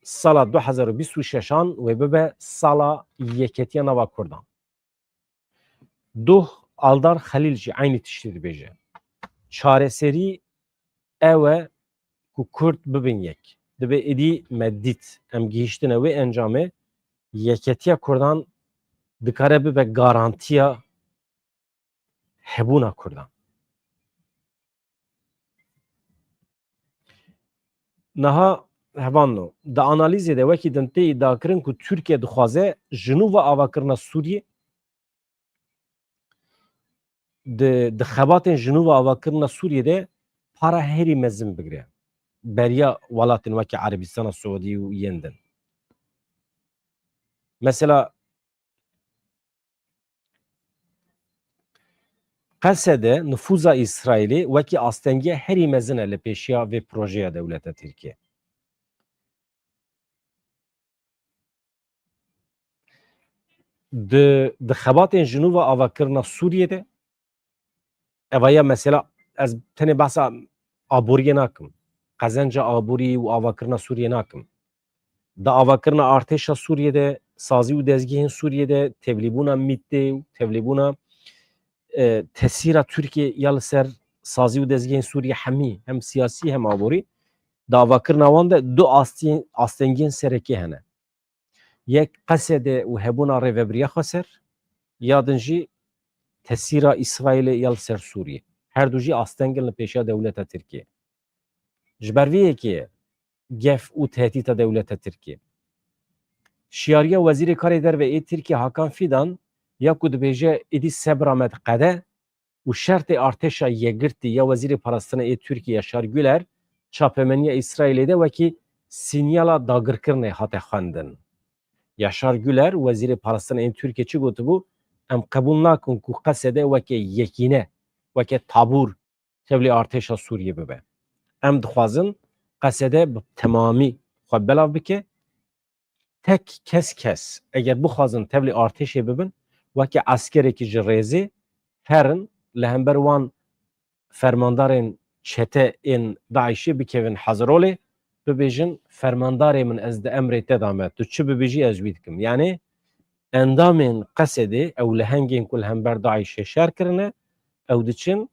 Speaker 1: sala 2026 wê bibe sala yeketiya nava Kurdan. Duh Aldar Xelîl jî aynî tiştî dibêje. Çareserî ew e ku Kurd bibin yek. Dibe êdî me dît em gihîştine wê encamê yeketiya Kurdan dikare bibe garantiya hebûna Kurdan. Niha hevano di analîzê de wekî din tê îdiakirin ku Tirkiye dixwaze ji nû ve avakirina Sûriyê di xebatên ji nû ve avakirina Sûriyê de para herî mezin bigire. Beriya welatên wekî Erebîstana Siûdî û yên din. Mesela Qesedê nüfuza İsraîlê wekî astengeh herî mezin e li pêşiya vê projeya dewleta Tirkiye. Di xebatên ji nû ve avakirina Sûriyê de evaya mesela ez tenê behsa aboriyê nakim. Qezenca aborî û avakirina Sûriyê nakim. Di avakirina artêşa Sûriyê de sazî û dezgehên Sûriyê de tevlîbûna mîtê û tevlîbûna tesîra Tirkiye ya li ser sazî û dezgehên Sûriyê hemî hem siyasî hem aborî di avakirina wan de du astengehên serekê hene. Yek Qesedê û hebûna rêveberiya Xweser ya din jî tesîra İsraîlê ya li ser Sûriyê. Her du jî astengin li pêşiya dewleta Tirkiye. Ji ber vê yekê ye gef û tehdîta dewleta Tirkiye. Şiyariya Wezîrê Karê Derve ê Tirkiye Hakan Fidan ya ku dibêje êdî sebra me diqede û şertê artêşa yekgirtî ya Wezîrê Parastina ê Tirkiye Yaşar Güler çapemeniya İsraîlê de wekî sinyala dagirkirinê hate xwendin. Yaşar Güler Wezîrê Parastina ên Tirkiye çi gotibû em qebûl nakin ku Qesedê weke yekîne weke tabûr tevlî artêşa Sûriyê bibe. Em dixwazin Qesedê bi temamî xwe belav bike. Tek kes eger bixwazin tevlî artêşê bibin weke askerekî ji rêzê herin li hember wan fermandarên çeteyên Daişê bikevin Hezrolê bibêjin fermandarê min ez di emrê te da me tu çi bibêjî ez wî dikim. Yani endamên Qesedê ew li hengên ku li hember Daişê şer kirine ew diçin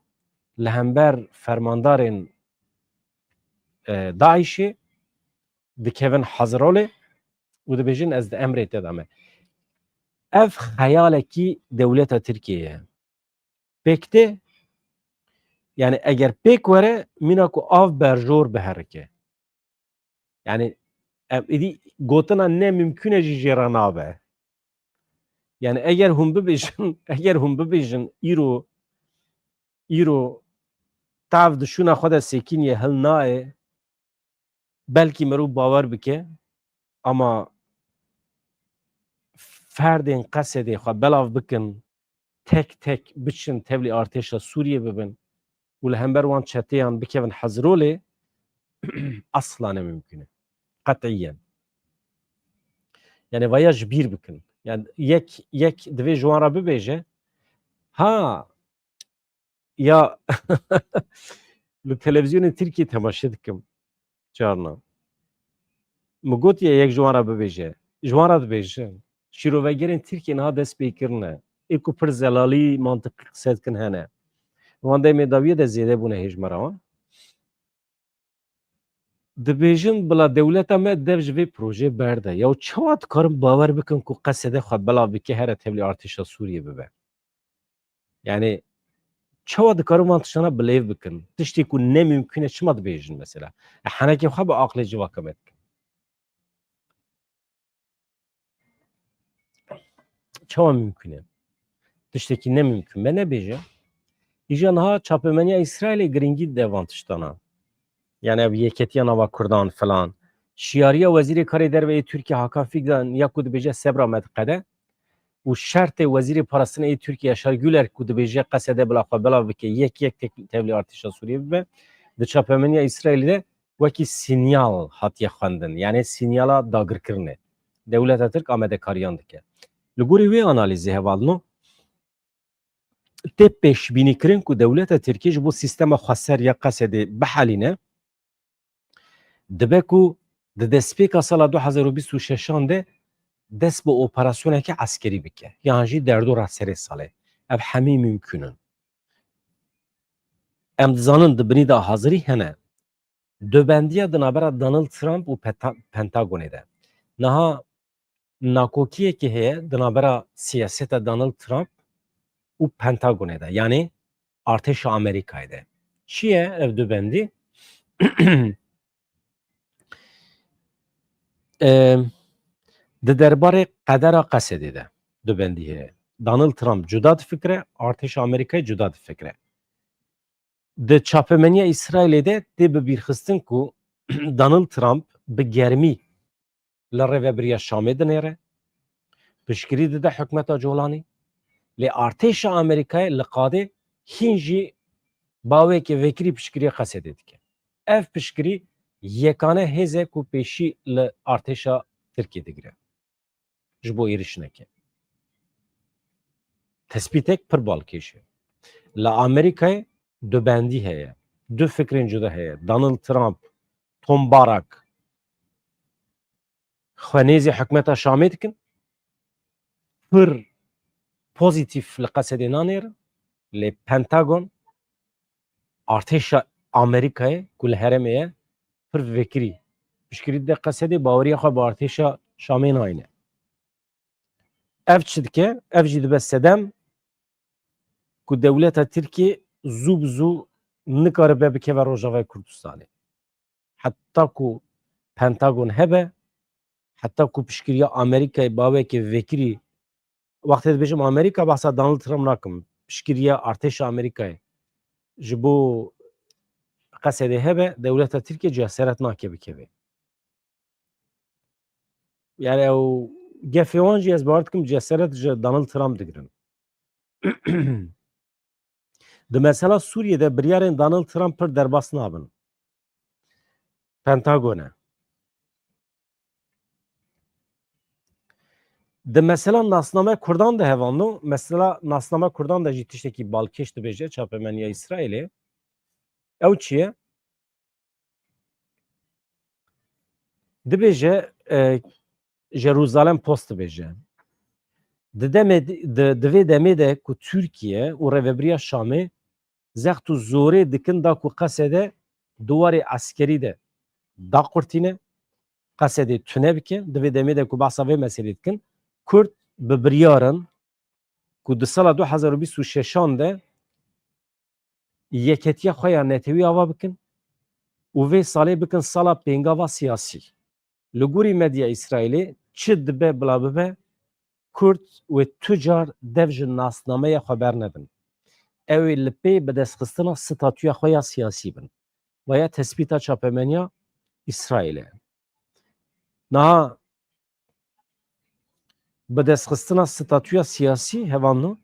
Speaker 1: li hember fermandarên Daişê dikevin Hezrolê û dibêjin ez di emrê te da me. Ev xeyalekî dewleta Tirkiye ye. Pêk tê yani eger pêk were mîna ku av berjor biherike. Yani ev êdî gotina nemimkün e jî jê re nabe. Yani eger hûn bibêjin îro tav di şûna xwe de sêkîniyê hil nayê belkî mirov bawer bike ama ferdên Qesedê xwe belav bikin tek tek biçin tevlî artêşa Sûriyê bibin û li hember wan çeteyan bikevin Hezrolê asla nemimkün e. Qetîyen. Yani vaya ji bîr bikin. Yani yek divê ji wan re bibêje ha ya li televizyonê Tirkiye temaşe dikim carna. Mi gotiye yek ji wan re bibêje. Ji wan re dibêje. Şîrovegerên Tirkiye niha dest pêkirine. Ê ku pir zelalî mantiqî qise dikin hene. Wan demê dawiye de zêde bûne hêjmera wan. Dibêjin bila dewleta me dev ji vê projê berde. Ya çawa dikarin bawer bikin ku qesede xwe belav bike here tevlî artêşa Sûriyê bibe. Yani çawa dikarin van tiştana bilêv bikin. Tiştê ku nemümkün e çima dibêjin mesela. Henekê xwe bi aqlê civaka me dikin. Çawa mümkün e? Tiştekî nemümkün. Me nebêje? Îja niha çapemeniya İsraîlê giringî de van tiştana. Yani ev yeketiya nava Kurdan falan. Şiariya Wezîrê Karê Derve Türkiye Hakan Fidan ya ku dibêje sebra me diqede û şertê Wezîrê Parastinê Türkiye Yaşar Güler ku dibêje qesede bila xwe belav bike yek tevlî artêşa Sûriyê bibe di çapemeniya İsraîlê de wekî sinyal hatiye xwendin. Yani sinyala dagirkirinê. Dewleta Tirk amedekariyan dike. Li gorî wê analîzê hevalino tê pêşbînîkirin ku dewleta Tirkiye ji bo sîstema xweser ya qesedê bihelîne dibe ku di destpêka sala 2026 de dest bi operasyoneke eskerî bike. Yan jî derdora serê salê. Ev hemî mümkün in. Em dizanin di binî de hazirî hene. Döbendiya di navbera Donald Trump û Pentagonê de. Niha nakokiyekê heye di navbera siyaseta Donald Trump û Pentagonê de. Yani artêşa Amerîkayê de. Çi ye ev döbendî? Di derbarê qedera qesedê de dibendî heye. Donald Trump cuda difikire, artêşa Amerîkayê cuda difikire. Di çapemeniya İsraîlê de tê bibîrxistin ku Donald Trump bi germî li rêveberiya Şamê dinêre, piştgirî dide hikûmeta Colanî, lê artêşa Amerîkayê li qadê hîn jî bawekî vekirî piştgiriya qesedê dike. Ev piştgirî yekane hêze ku pêşî li artêşa Tirkiye digire. Ji bo êrişinekê. Tespîtek pir balkêş e. Li Amerîkayê dubendî heye. Du fikrên cuda heye. Donald Trump, Tom Barak xwenêzê hikûmeta Şamê dikin. Pir pozîtîf li qesedê nanêrin. Lê Pentagon artêşa Amerîkayê ku li herêmê ye pir vekirî. Piştgirî dide qesedê baweriya xwe bi artêşa Şamê nayîne. Ev çi dike? Ev jî dibe sedem ku dewleta Tirkiye zû bi zû nikaribe bikeve Rojavayê Kurdistanê. Heta ku Pentagon hebe, heta ku piştgiriya Amerîkayê bawekî vekirî wextê dibêjim Amerîka behsa Donald Trump nakim. Piştgiriya artêşa Amerîkayê ji bo qesedê hebe, dewleta Tirkiye cesaret nake bikeve. Yani ew gefê wan jî ez bawer dikim cesaret ji Donald Trump digirin. Di mesela Sûriyê biryarên Donald Trump pir derbas nabin. Pentagonê. Di mesela Nasname Kurdan de hevalno. Mesela Nasname Kurdan da jî tiştekî balkêş dibêje çapemeniya İsraîlê. Ew çi ye? Dibêje Jerusalem Post dibêje. Di vê demê de ku Türkiye û Rêveberiya Şamê zext û zorê dikin da ku qesede duwarê eskerî de daqurtîne, qesedê tune bike. Di vê demê de ku behsa vê meselê dikin. Kurd bi biryarin ku di sala 2026 de yeketiya xwe ya netewî ava bikin û vê salê bikin sala pêngava siyasî. Li gorî medya İsraîlê çi dibe bila bibe Kurd wê tucar dev ji nasnameya xwe bernedin. Ew ê li pê bi destxistina statûya xwe ya siyasî bin. Veya tespîta çapemeniya İsraîlê. Niha bi destxistina statûya siyasî hevalno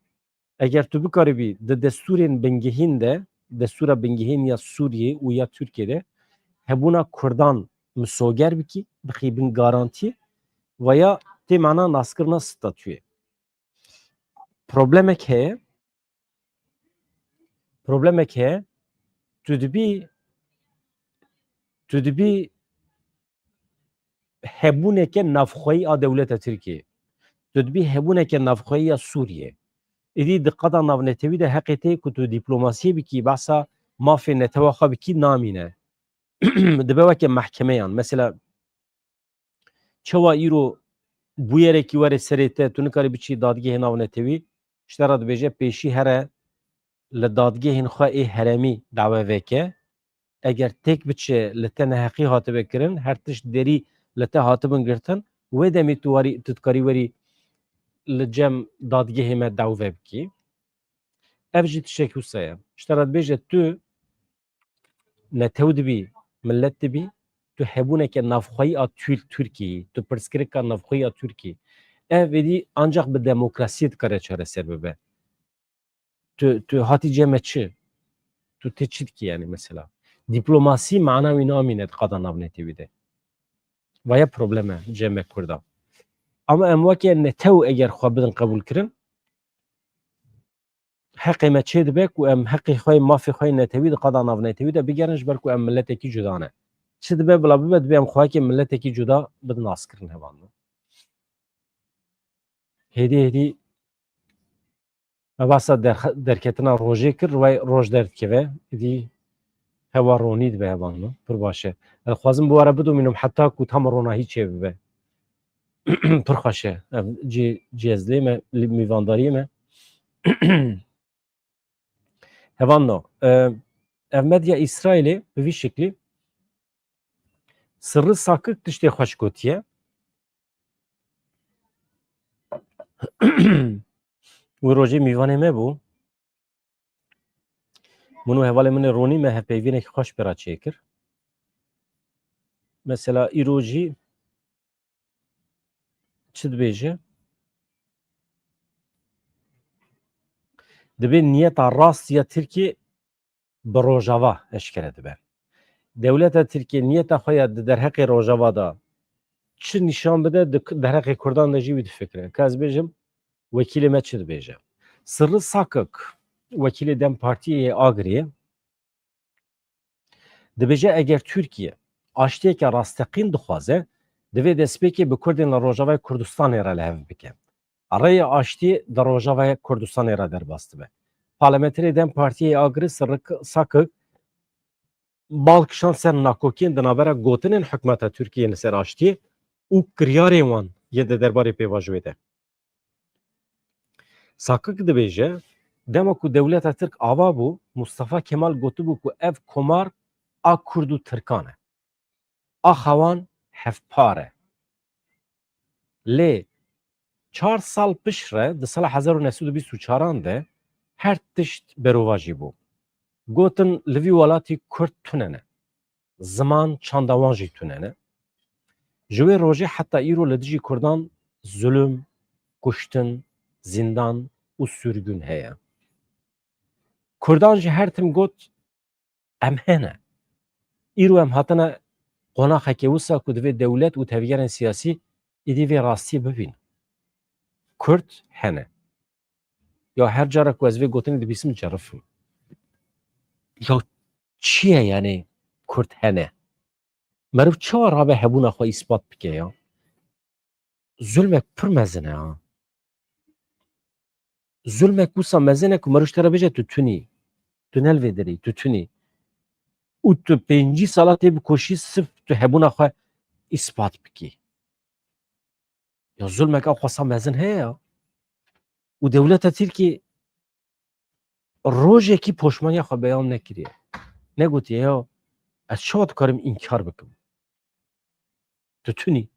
Speaker 1: eger tu bikaribî di destûrên bingehîn de destûra bingehîn ya Sûriyê û ya Tirkiyeyê hebûna Kurdan misoger bikî bixîbin garantî veya Tê mana naskirina statûyê. Problemek heye tu dibî hebûneke navxweyî a dewleta Tirkiyeyê. Tu dibî hebûneke navxweyî ya Sûriyê. Êdî di qeda navnetewî de heqê tê ku tu dîplomasiyê bikî, behsa mafê netewa xwe bikî namîne. Dibe weke mehkemeyan. Mesela çawa îro bûyerekî were serê te tu nikarî biçî dadgehê navnetewî, ji te re dibêje pêşî here li dadgehên xwe ê herêmî dawe veke. Eger têk biçe li te neheqî hatibe kirin, her tişt derî li te hatibin girtin, wê demê tu dikarî werî li cem dadgehê me dawe bikî. Ev jî tiştek wisa ye. Ji te re dibêje tu netew dibî, millet dibî, tu hebûneke navxweyî a Tirkiyeyî, tu pirsgirêka navxweyî a Tirkiyeyî. Ev êdî ancak bi demokrasiyê dikare çareser bibe. Tu hatî ceme çi? Tu tê çi dikî yani mesela? Dîplomasî mana wî namîne di qeda navnetewî de. Vaya problem e ceme Kurda. Ama em weke netew eger xwe bidin qebûl kirin, heqê me çê dibe ku em heqê xwe mafê xwe netewî di qeda navnetewî de bigerin ji ber ku em milletekî cuda ne. Çi dibe bila bibe dibe em xwekê milletekî cuda bidin naskirin hevan. Hêdî me behsa derketina rojê kir, wê roj derdikeve, êdî hewa ronî dibe hevan. Pir baş e. Ez dixwazim bi were bidomînim heta ku tam ronahî çê bibe. Pir xweş e. Ev cêzlê me, mîvandariyê me. Hevan ev medya İsrailê bi vî şeklî sirri sakik tiştê xweş gotiye. Wî rojê mîvanê me bû. Min û hevalê min ê ronî me hevpeyvînekî xweş pêra çêkir. Mesela îro jî çi dibêje? Dibe niyeta rast ya Tirkiye bi Rojava eşkere dibe. Dewleta Tirkiye niyeta xwe ya di derheqê Rojava da çi nîşan bide di derheqê Kurdan de jî wî difikire. Ka ez bêjim wekîlê me çi dibêje? Sirri Sakik wekîlê Dem Partiyê Agiriyê dibêje eger Tirkiye aştiyeke rasteqîn dixwaze, divê destpêkê bi Kurdên li Rojavayê Kurdistanê re li hev bike. Rêya aştî di Rojavayê Kurdistanê re derbas dibe. Parlamenterê Dem Partiyê Agirî Sirri Sakik balkişan ser nakokiyên di navbera gotinên hikûmeta Tirkiyeyê li ser aştiyê û kiryarên wan yê di derbarê pêvajoyê de. Sakik dibêje dema ku dewleta Tirk ava bû, Mustafa Kemal gotibû ku ev komar a Kurd û Tirkan e. A xewan hevpar e. Lê 4 sal pişt re di sala 1924 de her tişt berova jî bû. Gotin li vî welatî Kurd tune ne. Ziman çanda wan jî tune ne. Ji wê rojê heta îro li dijî Kurdan zulüm, kuştin, zindan û sürgün heye. Kurdan jî her tim got em hene. Îro em hatine qonaxekê wisa ku divê dewlet û tevgerên siyasî êdî vê rastiyê bibîn. Kurd hene. Ya her cara ku ez vê gotinê dibîsim cerifim. Ya çi ye yani Kurd hene? Meriv çawa rabe hebûna xwe îspat bike ya? Zulmek pir mezin e ha. Zulmek wisa mezin e ku meriv ji te re bêje tu tunî. Tu nelvêdirî, tu tunî. û tu pêncî sala tê bikoşî sirf tu hebûna xwe îspat bikî. Ya zulmeka xwesa mezin heye ya. û dewleta Tirkiyê rojekî poşmaniya xwe beyan nekiriye. Ne gotiye ya ez çawa dikarim înkar bikim? Tu tunî.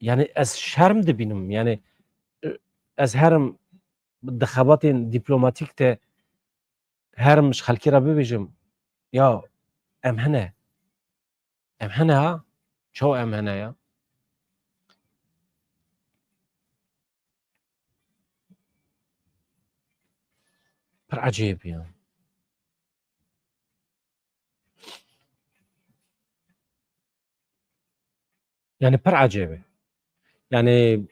Speaker 1: Yani ez şerm dibînim. Yani ez herim di xebatên dîplomatîk de herim ji xelkê re bibêjim ya em hene. Em hene ha? Çawa em hene ya? Pir ecêb ya. Yani per acebe. Yani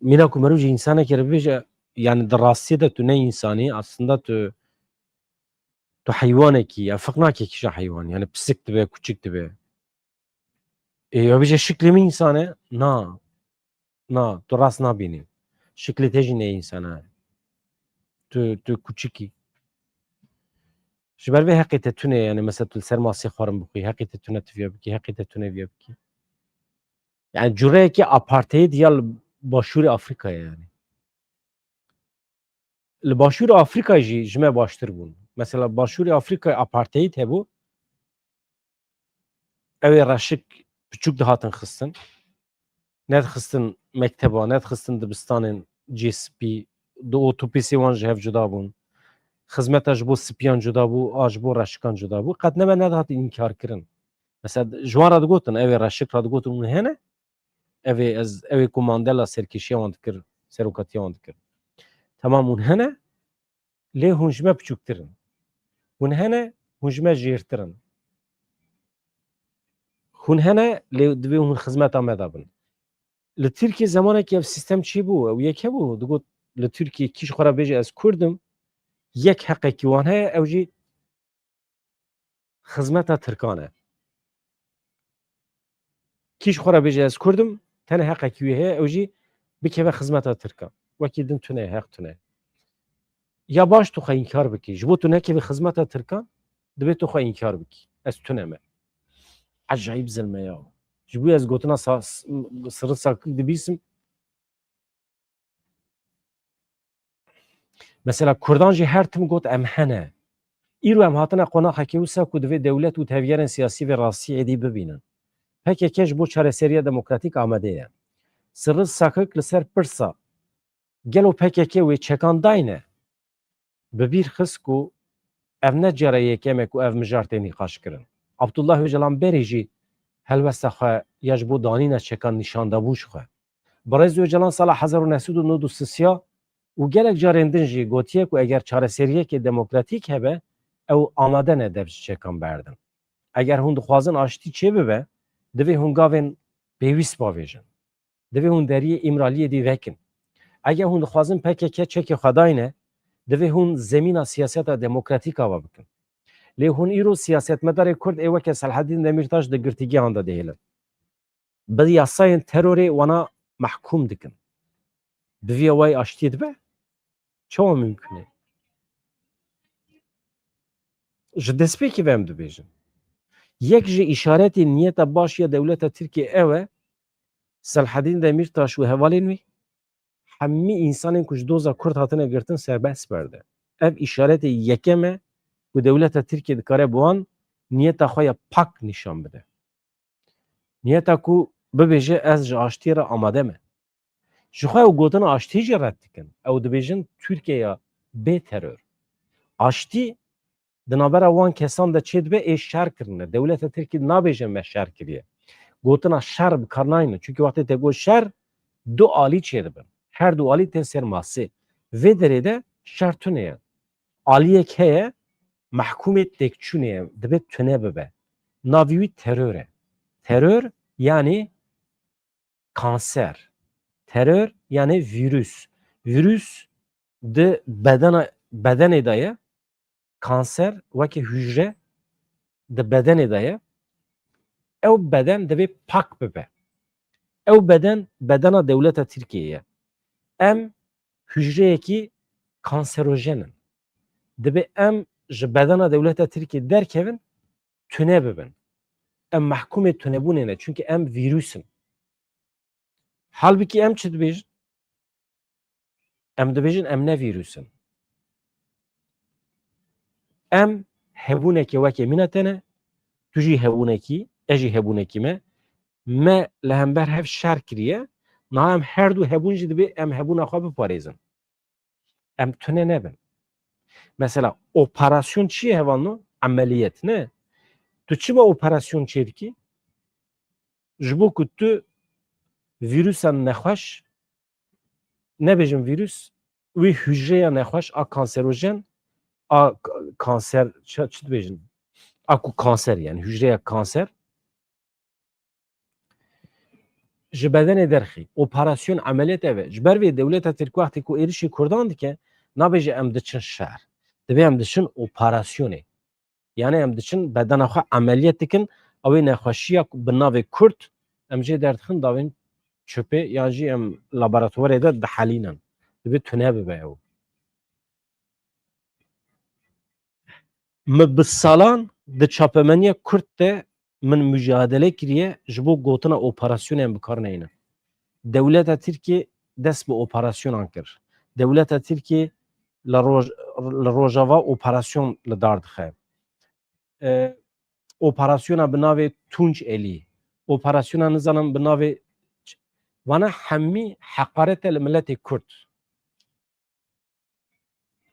Speaker 1: mina ku meruj insana ki bêje yani di rastiyê de tu ne insanî aslında tu heywanekî ya feq nake kîja heywan yani pisik dibe küçük dibe. Ya bêje şiklî min insan e? Na, na tu rast nabînî. Şiklî te jî ne insana. Tu küçükî. Ji ber vê heqê te tune yani mesela tu li ser masê xwarin bixwî, heqê te tune tu vêya bikî, heqê te tune vêya bikî. Yani cureyekî apartheid ya li Başûrê Afrikayê yani. Li Başûrê Afrikayê jî ji me baştir bûn. Mesela Başûrê Afrikayê apartheid hebû, ew ê reşik piçûk dihatin xistin. Nedixistin mekteba, nedixistin dibistanên cê spî, di otopîsê wan ji hev cuda bûn. Xizmeta ji bo spiyan cuda bû, a ji bo reşikan cuda bû. Qet ne me nedihatin înkar kirin. Mesela ji wan re digotin ev ê reşik re digotin hûn hene, ev ê ku Mandela serkêşiya wan dikir, seroketiya wan dikir. Temam hûn hene, lê hûn ji me piçûktir in. Hûn hene, hûn ji me jêrtir in. Hûn hene, lê divê hûn xizmeta me de bin. Li Tirkiye zamanekî ev sîstem çi bû? Ew yek hebû, digot li Tirkiye kîj xwe re bêje ez Kurd im, yek heqekî wan heye, ew jî xizmeta Tirkan e. Kîj xwe re bêje ez Kurd im, tenê heqekî wê heye, ew jî bikeve xizmeta Tirkan. Wekî din tune ye, heq tune ye. Ya baş tu xwe înkar bikî, ji bo tu nekevî xizmeta Tirkan, divê tu xwe înkar bikî. Ez tune me. Ecayîb zilme ya. Ji bo ez gotina sirri sakî dibîsim. Mesela Kurdan jî her tim got em hene. İro em hatine qonaqekê wisa ku divê dewlet û tevgerên siyasî ve rastî êdî bibînin. PKK ji bo çareseriya demokratîk amade ye. Sirri sakik li ser pirsa gelo PKK wê çekan dayne bi bîr xist ku ev ne cara yekeme ku ev mijar tê nîqaş kirin. Abdullah Öcalan berê jî helbesta xwe ya ji bo danîna çekan nîşandebû ji xwe. Birêz Öcalan sala 1993 û gelek carên din jî gotiye ku eger çareseriyekê demokratîk hebe ew amade ne dev ji çekan berdin. Eger hûn dixwazin aştî çê bibe, divê hûn gavên pêwîst bavêjin. Divê hûn deriyê îmraliyê dî vekin. Eger hûn dixwazin PKK çekê xwe dayne, divê hûn zemîna siyaseta demokratîk ava bikin. Lê hûn îro siyasetmedarê Kurd ê weke Selhedîn Demirtaş di girtîgehan de dihêlin. Bi yasayên terorê wana mehkûm dikin. Bi vîya wayî aştî dibe? Çawa mümkün e? Ji destpêkî ve em dibêjin. Yek ji îşaretê niyeta baş ya dewleta Tirkiye ew e, Selhedîn Demirtaş û hevalên wê hemî însanên ku ji doza Kurd hatine girtin serbest berde. Ev îşaretê yekem e ku dewleta Tirkiye dikare bi wan niyeta xwe ya pak nîşan bide. Niyeta ku bibêje ez ji aştiyê re amade me. Ji xwe ew gotina aştî jî red dikin. Ew dibêjin Tirkiyeya bê terör. Aştî di navbera wan kesan de çê dibe ê şer kirine. Dewleta Tirkiye nabêje me şer kiriye. Gotina şer bi kar nayîne. Çünkü wextê te got şer, du alî çê dibin. Her du alî tên ser masê. Vê derê de şer tune ye. Aliyek heye, mehkûmê têkçûnê ye. Dibe tune bibe. Navî wî terör e. Terör yani kanser. Terör yani virüs. Virüs di bedenê de ye. Kanser wekî hücre di bedenê de ye. Ew beden divê pak bibe. Ew beden bedena dewleta Tirkiye ye. Em hücreyekî kanserojenin. Dibe em ji bedena dewleta Tirkiye derkevin, tune bibin. Em mehkûmê tunebûnê ne. Çünkü em vîrûsin. Halbuki em çi dibêjin? Em dibêjin em ne vîrûsin. Em hebûnekê wekê mîna te ne, tu jî hebûnekî, ez jî hebûnekî me li hember hev şer kiriye, niha em her du hebûn jî dibe em hebûna xwe biparêzin. Em tune nebin. Mesela operasyon çi ye hevalno? Ameliyet ne? Tu çima operasyon çê dikî? Ji bo ku tu vîrusa nexweş, nebêjin vîrus, wî hücreya nexweş a kanserojen, a kanser çi dibêjin? A ku kanser yani hücreya kanser. ji bedenê derxî operasyon ameliyat ev ji ber vê dewleta Tirkiye wextê ku êrişî Kurdan dike nabêje em diçin şer divê em diçin operasyonê yani em diçin bedena xwe ameliyat dikin ew ê nexweşiya bi navê Kurd em jê derdixin davên çöpê yan jî em laboratuwarê de dihelînin divê tune bibe ew min bi salan di çapemeniya Kurd de min mücadele kiriye ji bo gotina operasyonên bikar neyne Devleta Tirkiye dest bi operasyonan kir. Devleta Tirkiye li Rojava operasyon li dar dixe. Operasyona bi navê Tunç Elî, operasyona nizanim bi navê vana hemî heqaret li milletê Kurd.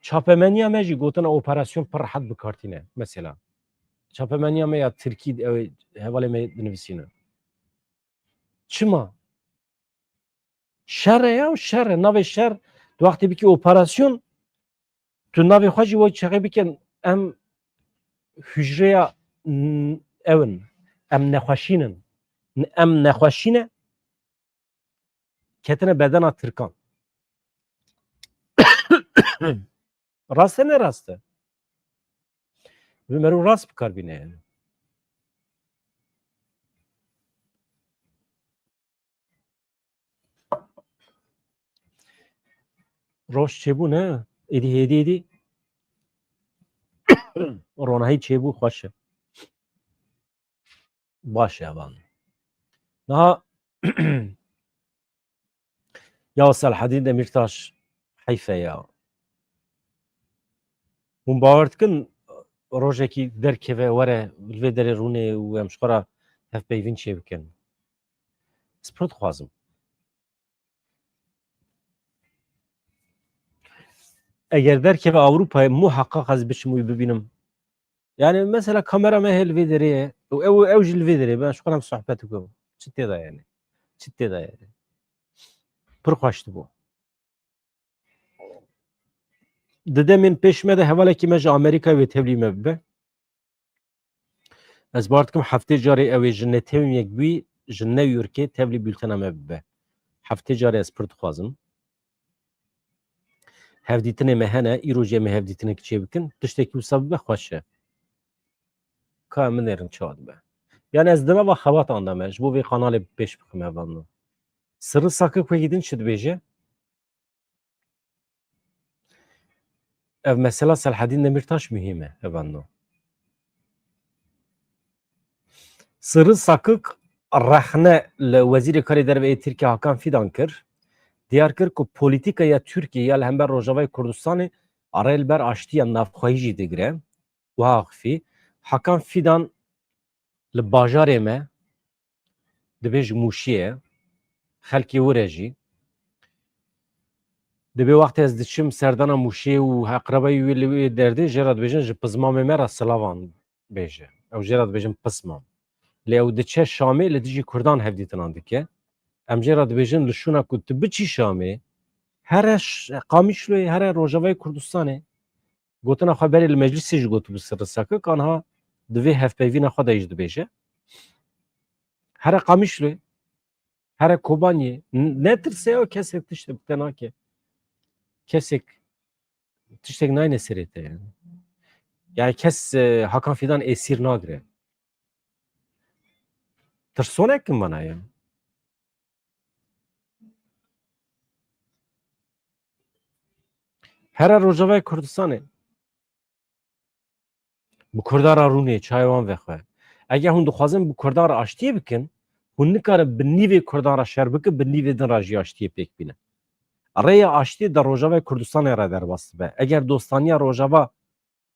Speaker 1: Çapemeniya me jî gotina operasyon pir rehet bikartîne mesela. Çapemeniya me ya Tirkî ew hevalê me dinivîsîne. Çima? Şerre ya şerre navê şer di wextê bikî operasyon tu navê xwe jî we çeqê bikin em hücreya evin em nexweşînin em nexweşîne ketine bedena Tirkan rast e ne rast e bi merû rast bikar bîne yani roj çêbû ne êdî hêdî êdî ronahî çêbû xweş e baş e evan niha ya Selahedîn Demirtaş heyf e ya hûn bawer dikin rojekî derkeve were li vê derê rûnê û em ji xwe re hevpeyvîn çê bikin ez pir dixwazim eger derkeve Avrupayê muheqqaq ez biçim û bibînim yani mesela kamera me hê li vê derê ye ew jî li vê derê ben ji xwe re sohbet dikim çi têda yani çi têda yani pir xweş dibû di demên pêş me de hevalekî me ji Amerîkayê wê tevlî me bibe ez bar dikim heftê carê ew ê ji netewên yekbûyî ji New Yorkê tevlî bültena me bibe heftê carê ez pir dixwazim hevdîtinê me hene îrojê me hevdîtinekî çê bikin tiştekî wisa bibe xweş e ka min êrin çawa dibe yani ez di nava xewatan de me ji bo vê kanalê pêş bikim evan Sırrı Sakık ve gidin çi dibêje ev mesela Selahedîn Demirtaş mühim e evan Sırrı Sakık rehne li Wezîrê Karê Derve Tirkiye Hakan Fidan kir diyar kir ku polîtîkaya Tirkiye ya li hember Rojavayê Kurdistanê arê li ber aştiya navxweyî jî digire wiha xifî Hakan Fidan li bajarê me dibe ji Mûşiyê xelkê were jî dibe wextê ez diçim serdana Mûşiyê û heqrebayî wê li wê derdê jê re dibêjin ji pizmamê me re Silavan bêje ew jê re dibêjin Pismam lê ew diçe Şamê li dijî Kurdan hevdîtinan dike em jê re dibêjin li şûna ku tu biçî Şamê here Qamişloyê here Rojavayê Kurdistanê gotina xwe berê li meclisê jî gotibû Sırrı Sakık anha divê hevpeyvîna xwe de jî dibêje here Qamişloyê here Kobaniyê netirse ew kesek tiştek te nake kesek tiştek nayne serê te yani yani kes Hakan Fidan esîr nagire tirsonekin bana ya here Rojavayê Kurdistanê bi Kurdara Rûnê çaywan vexwe eger hûn dixwazin bi Kurdara aştiyê bikin hûn nikarin bi nîvê Kurdara şer bikin bi nîvê din re jî aştiyê pêk bîne rêya aştiyê de Rojavayê Kurdistanê re derbas dibe eger dostaniya Rojava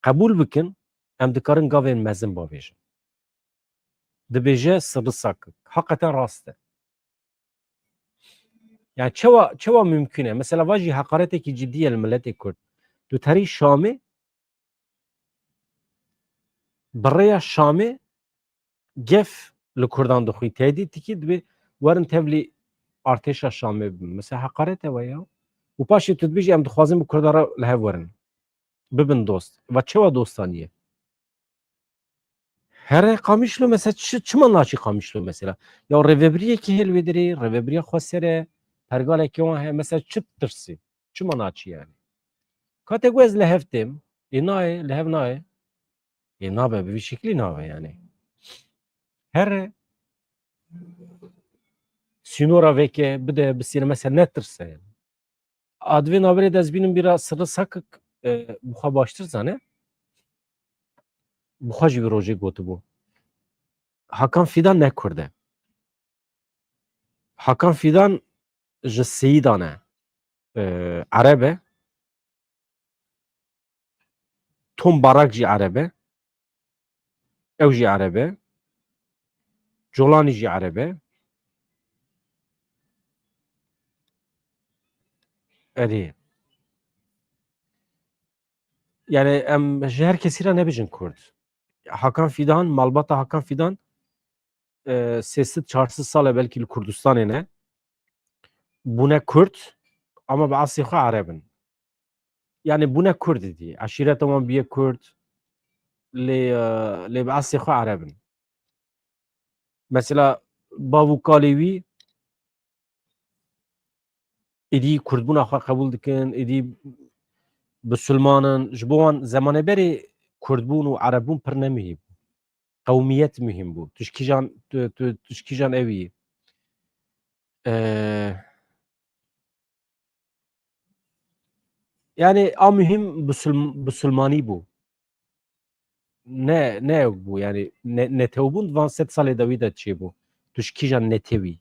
Speaker 1: qebûl bikin em dikarin gavên mezin bavêjin dibêje Sırrı Sakık heqeten rast e yani çawa mümkün e mesela va jî heqaretekî ciddî ye li milletê Kurd tu terî Şamê bi rêya Şamê gef li Kurdan dixwî tehdîtekî dibê werin tevlî artêşa Şamê bibin mesela heqaret e we ya û paşê tu dibêjî em dixwazin bi Kurdara li hev werin bibin dost ve çawa dostanî ye Her kamışlı mesela çiman naçı kamışlı mesela. Ya revebriye ki helvediri, revebriye khosere, pergale ki o mesela çıttırsı. Çiman naçı yani. Kategoriz lehevtim. Nae, lehev nae. Nabe bir şekli nabe yani. Her sinora veke bide bisine mesela nettirse yani. Advin haberi dezbinin biraz sırrı sakık buha baştır zane. Buha jivi roje gotu bu. Hakan Fidan ne kurdu? Hakan Fidan ji Seyidane Arabe, Tom Barak jî Arabe, ew jî Arabe, Colani jî Arabe. Erê. Yani em ji her kesî re nebijin Kurd. Hakan Fidan, malbata Hakan Fidan sêsî çarsî sal e belkî li Kurdistanê ne. Bûne Kurd ama bi asê xwe Arab in. Yani bûne Kurd dî. Eşîreta wan bûye Kurd lê bi asê xwe Arab in. Mesela bavûkalê wî êdî Kurdbûna xwe qebûl dikin, êdî Müslümanın ji bo wan zemanê Kurdbûn û Erebûn pir nemihî bû. Qewmiyet mühim bû. Tişkîjan evî. Yani a mühim Müslümanî bû. Ne bû yani netewbûn van sed salê de wî de çêbû. Tişkîjan netewî.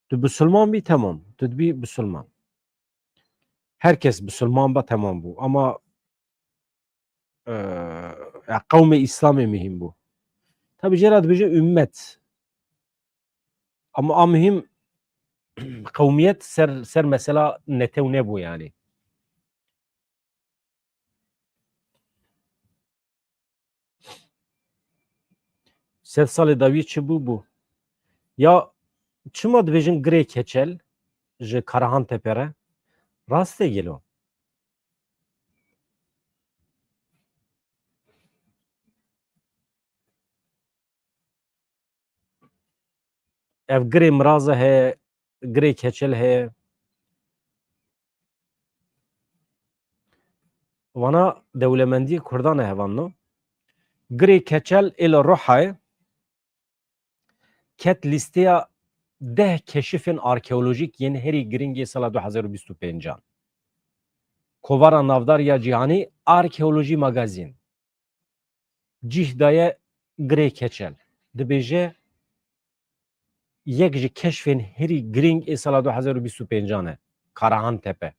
Speaker 1: Tu Müslüman bî temam. Tu dibî Müslüman. Herkes Müslüman ba temam bû. Ama qewmê İslamê mühim bû. Tabii jêra dibêje ümmet. Ama a mühim qewmiyet ser mesela netew nebû yani. Sed salê dawî çi bû? Ya çima dibêjin girê keçel ji Karahantepe re? Rastê gelo. Ev girê miraze heye, girê keçel heye. Wana dewlemendiyê Kurdan e hevan no. Girê keçel ê li Rihayê ket lîsteya 10 keşifên arkeolojîk yên herî giringê sala 2025-an. Kovara navdar ya cîhanî Arkeolojî Magazîn cih daye girê keçel. Dibêje yek ji keşfên herî giring ê sala 2025-an e. Karahantepe.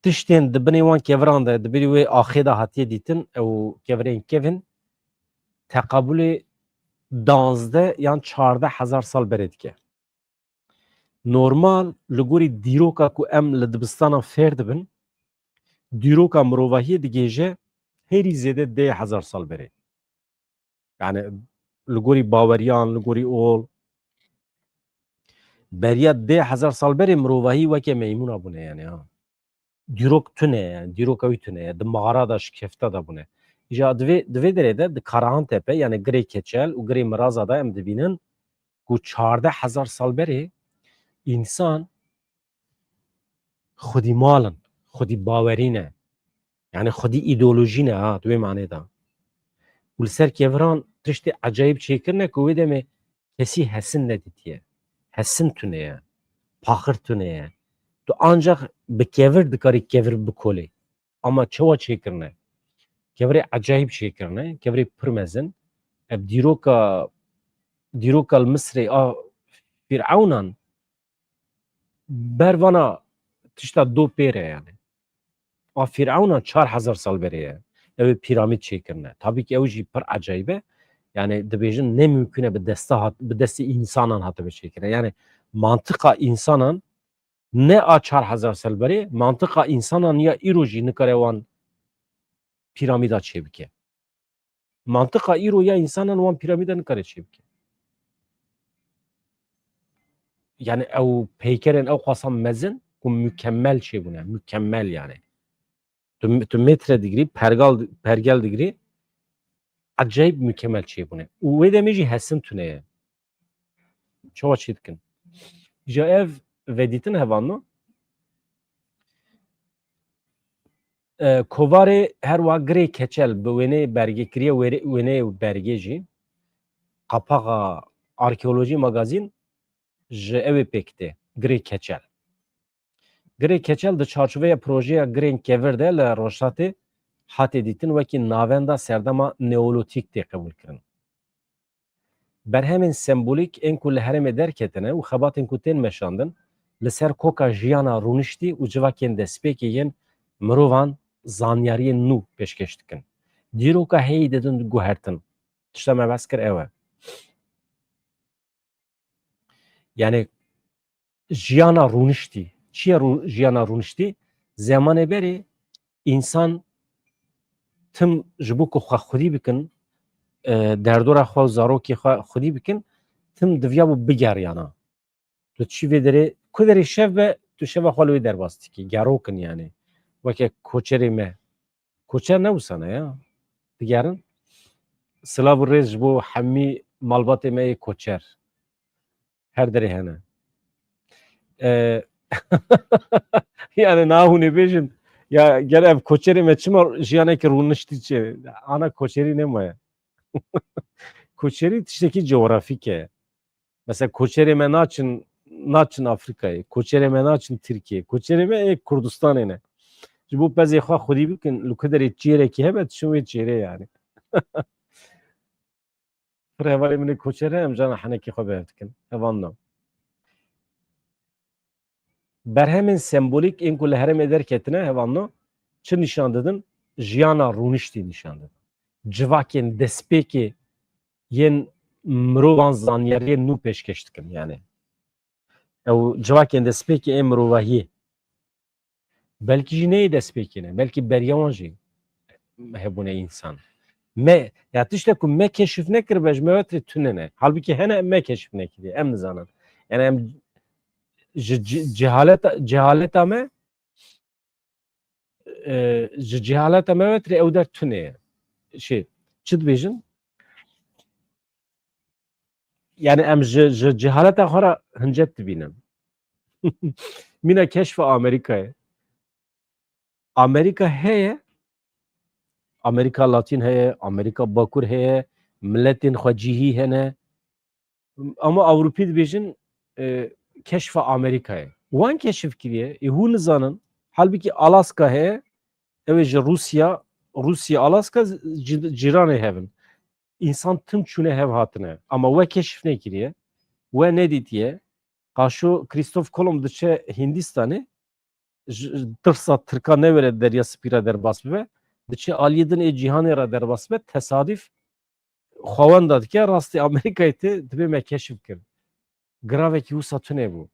Speaker 1: Tiştên di binê wan keviran de di birî wê axê de hatiye dîtin ew kevirên kevin teqabûlê 12 yan 14,000 sal berê dike. Normal li gorî dîroka ku em li dibistanan fêr dibin, dîroka mirovahiyê digêje herî zêde 10,000 sal berê. Yani li gorî baweriyan, li gorî ol beriya 10,000 sal berê mirovahî weke meymûna bûne yani ha. Dîrok tune yani, dîroka wî tune ye. Di mağara da şikefta da bûne. Ja divê derê de di Karahantepe yani girê keçel û girê miraza da em dibînin ku 14,000 sal berê însan xwedî malin, xwedî bawerî ne. Yani xwedî îdeolojî ne ha, di wê manê da. Û li ser keviran tiştê ecayîb çêkirine ku wê demê kesî hesin nedîtiye. Hesin tune ye, paxir tune ye. Tu ancak bi kevir dikarî kevir bikolê. Ama çawa çêkirine? Kevirê ecayîb çêkirine, kevirê pir mezin. Ev dîroka li Misrê a Fir'ewnan bervana tişta do pêre yani. A Fir'ewnan 4,000 sal berê ye. Ew ê pîramîd çêkirine. Tabii ki ew jî pir ecayîb e. Yani dibêjin ne mümkün e bi destê însanan hatibe çêkire. Yani mantıka insanan ne a 4,000 sal berê, mantıka insanan ya îro jî nikare wan pîramîda çêbike. Mantıka îro ya insanan wan pîramîda nikare çêbike. Yani ew peykerên ew xwesan mezin ku mükemmel çêbûne. Mükemmel yani. Tu metre digirî, pergel digirî acayip mükemmel şey bu ne. Ve demeji hesin tüneye. Çoğu çitkin. Ja ev veditin hevanno. Kovarê her wa girê keçel bi wêneyê bergekiriye wêneyê bergê jî qapaxa arkeolojî magazîn ji evê pêkite girê keçel. Girê keçel di çarçoveya projeya girên kevir de li Rojhilatê hatê dîtin wekî navenda serdema neolîtik tê qebûl kirin. Berhemên sembolîk ên ku li herêmê derketine û xebatên ku tên meşandin li ser koka jiyana rûniştî û civakên destpêkê yên mirovan zanyariyên nû pêşkêş dikin. Dîroka heyî didin guhertin. Tişta me behs kir ew e. Yani jiyana rûniştî. Çi ye jiyana rûniştî? Zemanê berê însan tim ji bo ku xwe xwedî bikin, derdora xwe û zarokê xwe xwedî bikin, tim diviya bû bigeryana. Tu çivê derê ku derê şev be tu şeva xwe li wê derbas dikî. Gerokin yani. Weke koçerê me. Koçer ne wisa ne ya? Digerin? Silav û rêz ji bo hemî malbatê me yê koçer. Her derê hene. Yani nahûnê bêjin ya gel ev koçerê me çima jiyanekî rûniştî çi? Ana koçerî nemaye. Koçerî tiştekî coğrafîk e. Mesela koçerê me naçin Afrikayê, koçerê me naçin Tirkiye, koçerê me ê Kurdistanê ne. Ji bo pezê xwe xwedî bikin li ku derê çêrekî hebe tişin wê çêrê yani. Pir hevalê min ê koçer e em cana henekî xwe bev dikin. Hevan na. Berhemên sembolîk ên ku li herêmê derketine hevan na çi nîşan didin? Jiyana rûniştî nîşan didin. Civakên destpêkê yên mirovan zanyariyên nû pêşkêş dikin yani. Ew civakên destpêkê ên mirovahiyê. Belkî jî neyê destpêkê ne. Belkî beriya wan jî hebûne însan. Me ya tiştek ku me keşif nekiribe ji me wetirê tune ne. Halbuki hene em me keşif nekiriye. Em nizanin. Yani em ji cehaleta me ji cehaleta me wetirê ew der tune ye. Şey çi dibêjin? Yani em ji cehaleta xwe re hincet dibînin. Mîna keşfa Amerîkayê. Amerika heye, Amerika Latin heye, Amerika Bakur heye, milletên xwe cihî hene. Ama Avrupî dibêjin keşfa Amerikayê. Wan keşif kiriye, hûn nizanin. Halbuki Alaska heye, ew ji Rusya, Alaska cîranê hevin. İnsan tim çûne hev hatine. Ama we keşif nekiriye. We nedîtiye. Qaşo Christoph Kolomb diçe Hindistanê tirsa Tirka nevere derya spîra derbas bibe. Diçe aliyê din ê cîhanê ra derbas bibe. Tesadîf xwewenda dike rastî Amerîkayê tê dibe me keşif kir. Giravekî wisa tune bû.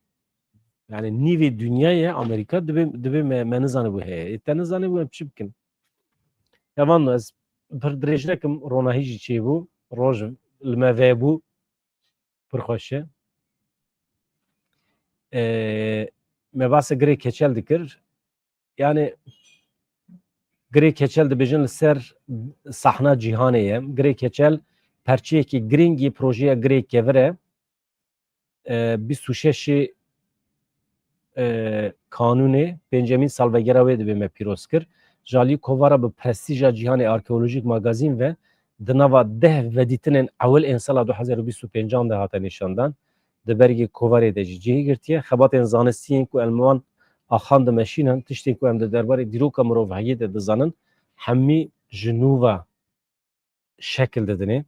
Speaker 1: Yani nîvê dünyayê Amerîka dibe me nizanibû heye. Te nizanibû em çi bikin? Evan ez pir dirêj nekim ronahî jî çêbû. Roj li me vebû. Pir xweş e. Me basê girê keçel dikir. Yani girê keçel dibêjin li ser sahna cîhanê ye. Girê keçel perçeyekî girîngî projeya girê kevir e. 26 Kanûnê pêncemîn salvegera wê dibe me pîroz kir. Jalî kovara bi prestîja cîhanê arkeolojîk magazîn ve di nava 10 vedîtinên ewil ên sala 2025 de hate nîşandan. Di bergê kovarê de jî cihê girtiye. Xebatên zanistiyên ku em wan axan dimeşînin, tiştên ku em di derbarê dîroka mirovahiyê de dizanin, hemî ji nû ve şekil didinê.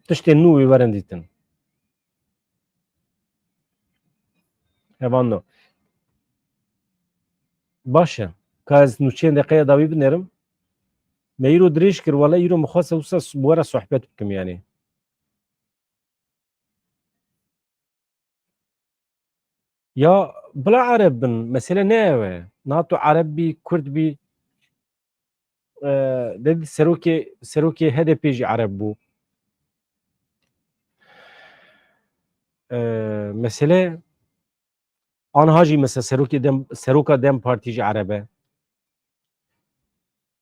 Speaker 1: Tiştên nû wê werin dîtin. Evan no. Baş e. Ka ez nûçeyên deqeya dawî binerim. Me îro dirêj kir wala îro mixwase wisa were sohbet bikim yani. Ya bila Arab bin. Mesele ne ew e? Nato Arab bî, Kurd bî. Dedî serokê HDP jî Arab bû. Mesele Anha jî mesela Seroka Dem Partî jî Ereb e.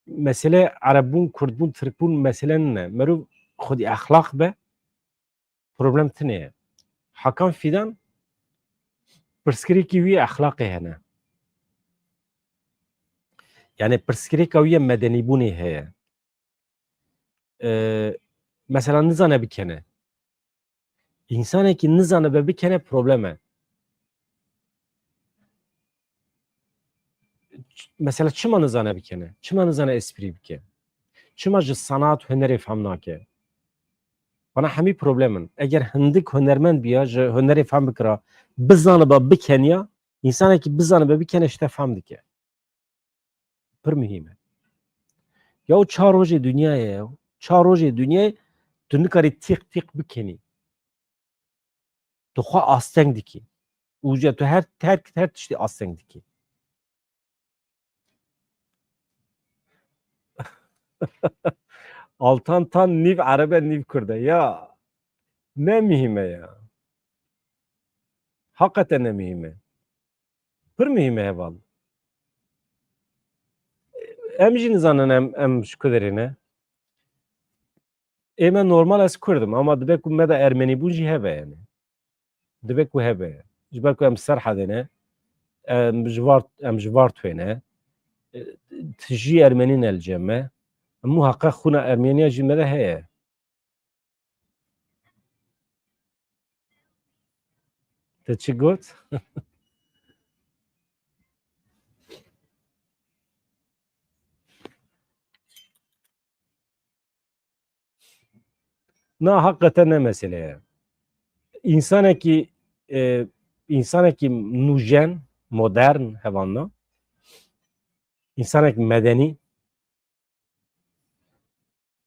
Speaker 1: Mesele Erebbûn, Kurdbûn, Tirkbûn mesele ne? Merûv xwedî exlaq be, problem tune ye. Hakan Fidan pirsgirêkî wî exlaqê hene. Yani pirsgirêka wî ye medenîbûnê heye. Mesela nizane bikene. İnsanekî nizane be bikene problem e. Mesela çima nizane bikene? Çima nizane esprî bike? Çima ji sanat hunerê fehm nake? Bana hemî problemin. Eger hindik hunermend biya ji hunerê fehm bikira, bizanibe bikeniya, insanekî bizanibe bikene işte fehm dike. Pir mühim e. Ya o çar rojê dünyayê ye. Çar rojê dünyayê tu nikarî tîq tîq bikenî. Tu xwe asteng dikî. û tu her tiştî asteng dikî. Altan tan nîv Erebe nîv Kurd e. Ya ne mühim e ya. Hakikaten ne mühim e. Pir mühim e heval. Em jî nizanin em ji ku derê ne? Ê me normal ez Kurdim ama dibe ku me de Ermenîbûn jî hebe yani. Dibe ku hebe. Ji ber ku em Serhedê ne, em ji Vartûyê ne, jî Ermenî ne li cem me. Hemû heqe xûna Ermeniya jî me de heye. Te çi got? Na hakikaten ne mesele ye. İnsanekî insanekî nûjen, modern hevanna, insanek medenî,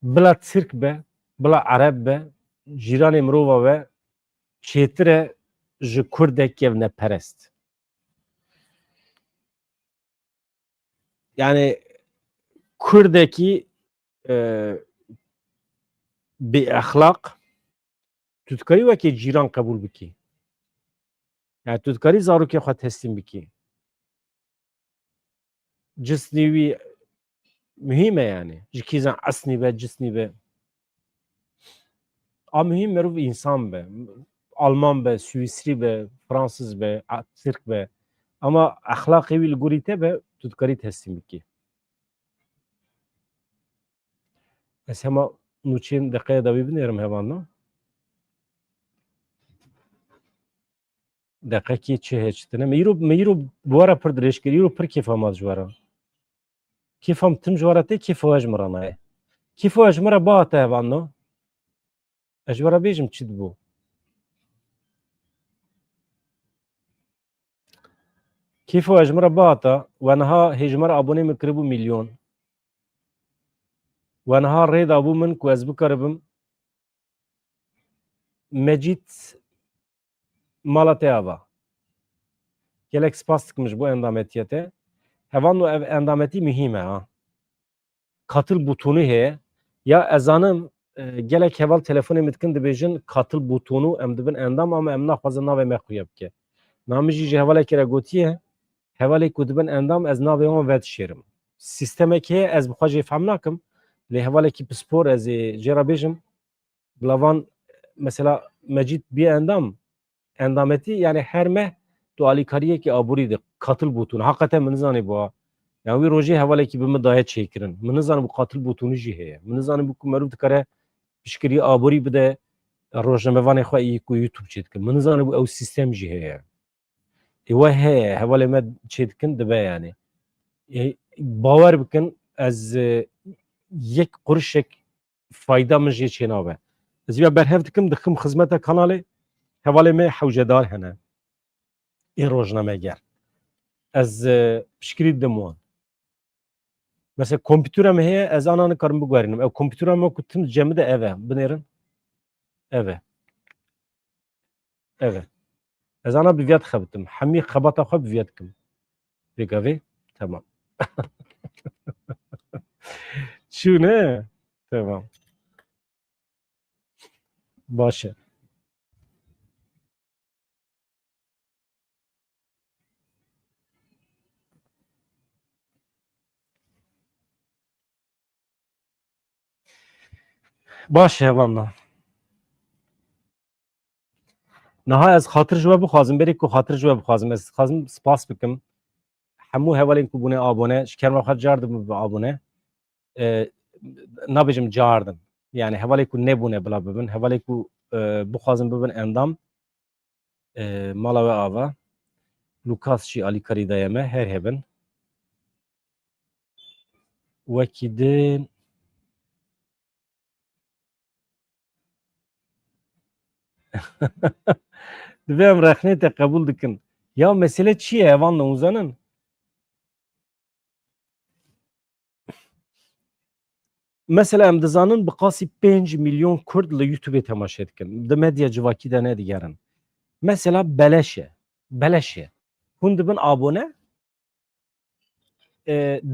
Speaker 1: bila Tirk be, bila Ereb be, cîranê mirova we çêtir e ji Kurdek kevneperest. Yani Kurdekî bê exlaq tu dikarî wekî cîran qebûl bikî. Yani tu dikarî zarokê xwe teslîm bikî. Cisnî wî mühim e yani. Ji kîzan esnî be, cisnî be. A mühim merov insan be. Alman be, Swîsrî be, Fransız be, Türk be. Ama exlaqê wî li gorî te be, tu dikarî teslîm bikî. Ez hema nûçeyên deqeya dawî binêrim hevan na? Deqekî çi hêçtine? Me îro bi were pir dirêj kir, îro pir kêfa ma ji were. Kêfam tim ji were tê, kêfa we ji me re naye. Kêfa we ji me re bihate hevan na? Ez ji were bêjim çi dibû. Kêfa we ji me re bihate, we niha hêjmara abonê min kiribû milyon. We niha rê dabû min ku ez bikaribim Mecîd mala te ava. Gelek spas dikim ji bo endametiye te. Hevan û ev endametî mühim e ha. Katıl butonu heye. Ya ezanim gelek heval telefonê min dikin dibêjin katıl butonu em dibin endam ama em naxwazin navê me xuya bike. Namî jî ji hevalekê re gotiye hevalê ku dibin endam ez navê wan vedişêrim. Sîstemekê heye ez bi xwe jê fehm nakim. Lê hevalekî pispor ez ê jê re bêjim bila van mesela Mecîd bî endam endametî yani her meh tu alîkariyekî aborî de katıl butonu. Hakikaten min nizanî bu. Yani wî rojê hevalekî bi min daye çêkirin. Min nizanim bu katıl butonu jî heye. Min nizanim ku merûv dikare piştgirî aborî bide rojnamevanê xwe î ku YouTube çê dikin. Min nizanim bu ew sîstem jî heye. We heye hevalê me çê dikin dibe yani. Bawer bikin ez yek quruşek fayda min jê çê nabe. Ez vê berhev dikim dixim xizmeta kanalê hevalê me hewcedar hene. Ê rojnameger. Ez piştgirî didim wan. Mesela kompütüre me heye ez ana nikarim biguherînim. Ew kompütüra me ku tim cemide ev e. Binêrin? Ev e. Ev e. Ez ana bi vêya dixebitim. Hemî xebata xwe bi vêya dikim. Pêkavê? Tamam. Çû ne? Tamam. Baş e. باشه هەواڵە نەها ez xatir ji we bixwazim berê ku xatir ji we bixwazim ez dixwazim spas bikim hemû hevalên ku bûne abone ji kerma xwe car dibin bi abone nabêjim car din yani hevalê ku nebûne bila bibin hevalê ku bixwazim bibin endam mala we ava Lukas jî alîkarî daye me her hebin wekî din divê em rexnê te qebûl dikin ya mesele çi ye evan newzanin mesela em dizanin bi qasî 5 milyon Kurd li YouTube'ê temaşe dikin di medya civakî de nedigerin mesela beleş e beleş e hûn dibin abone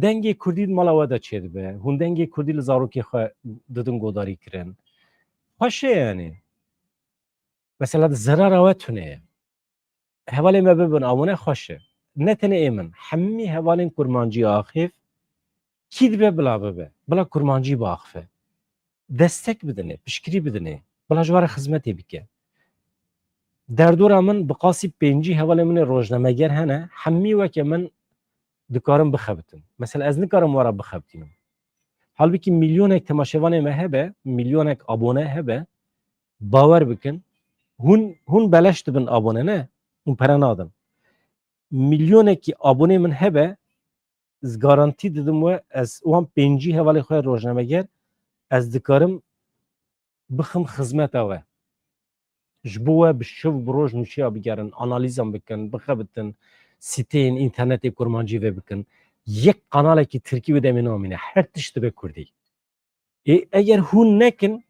Speaker 1: dengê Kurdî mala we de çêdibe hûn dengê Kurdî li zarokê xwe didin godarî kirin xweş e yani mesela di zerara we tune ye hevalê me bibin abone xweş e ne tenê ê min hemî hevalên kurmancî axîf kî dibe bila bibe bila kurmancî biaxife destek bidine piştgirî bidine bila ji were xizmetê bike derdora min bi qasî pêncî hevalê min ê rojnameger hene hemî weke min dikarim bixebitin mesela ez nikarim were bixebitînim halbuki milyonek temaşevanê me hebe milyonek abone hebe bawer bikin hûn beleş dibin abone ne hûn pere nadin milyonekî abonê min hebe ez garantî didim we ez wan pêncî hevalê xwe rojnameger ez dikarim bixim xizmeta we ji bo we bi şev bi roj nûçiya bigerin analîzan bikin bixebitin siteyên înternetê kurmancî vê bikin yek kanalekî Tirkî ve demê namîne her tişt dibe Kurdî eger hûn nekin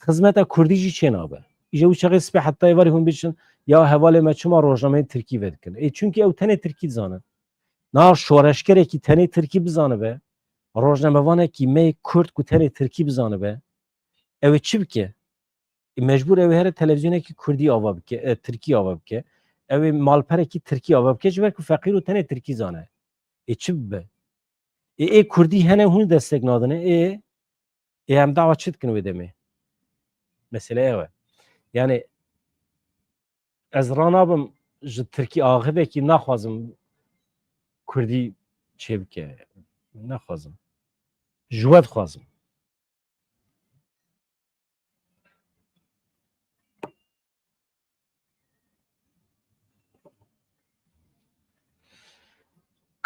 Speaker 1: xizmeta Kurdî jî çê nabe îje wî çaxê spê heta êvarê hûn biçin ya hevalê me çima rojnameyên Tirkî ve dikin çünkü ew tenê Tirkî dizanin na şoreşgerekî tenê Tirkî bizanibe rojnamevanekî me Kurd ku tenê Tirkî bizanibe ew ê çi bike mecbur ew ê here televizyonekî Kurdî ava bike Tirkî ava bike ew ê malperekî Tirkî ava bike ji ber ku feqîr û tenê Tirkî zane çi bibe ê Kurdî hene hûn destek nadine em dava çi dikin wê demê mesele ew e yani ez ranabim ji Tirkî axivekî naxwazim Kurdî çê bike naxwazim ji we dixwazim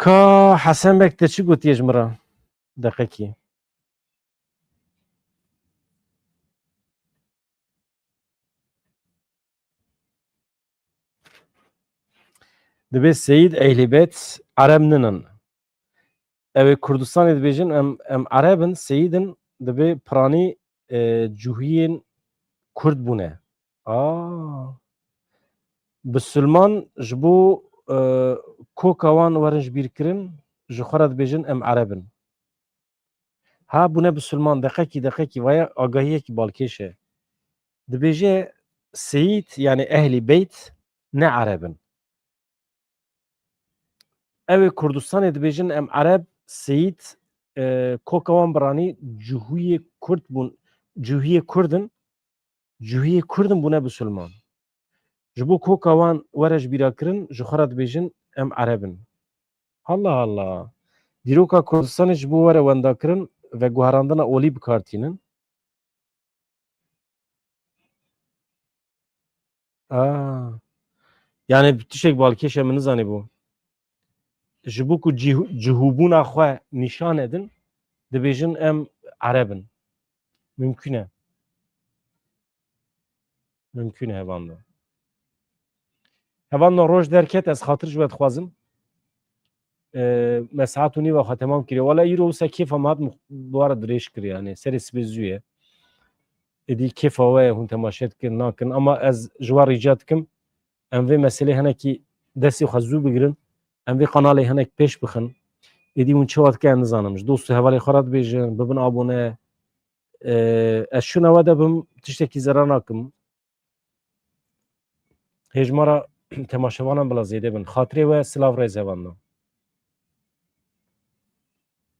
Speaker 1: ka Hesenbek te çi gotiye ji min re deqekî dibe Seyid Ehlîbet Ereb ninin ew ê Kurdistanê dibêjin em Erebin Seyidin dibe piranî cûhiyên Kurd bûne bi Sulman ji bo koka wan werin ji bîrkirin ji xwe re dibêjin em Erebin ha bûne bi Sulman deqekî vaya agahiyekî balkêş e dibêje Seyid yani Ehlî Beyt ne Erebin ew ê Kurdistanê dibêjin em Ereb Seyid koka wan biranî cûhiyê Kurd bûn cûhiyê Kurdin bûne bi Sulman ji bo koka wan were ji bîrakirin ji xwe re dibêjin em Erebin Allah dîroka Kurdistanê ji bo were wendakirin ve guherandina olî bikartînin yani tişek balkêşe min nizanî bû ji bo ku cihûbûna xwe nîşan edin dibêjin em Erebin mümkün e hevanda roj derket ez xatir ji we dixwazim me saet û nîva xwe temam kiriye wala îro wisa kêfa me hat dwara dirêj kiriye yani serê sibê zû ye êdî kêfa we ye hûn temaşe dikin nakin ama ez ji wan rîca dikim em vê meselê henekî destê xwe zû bigirin em vê kanalê hinek pêş bixin êdî hûn çawa dike em nizanim ji dost û hevalê xwe re dibêjin bibin abone ez şûna we de bim tiştekî zera nakim hêjmara temaşevanan bila zêde bin xatirê we silav rêz hevanda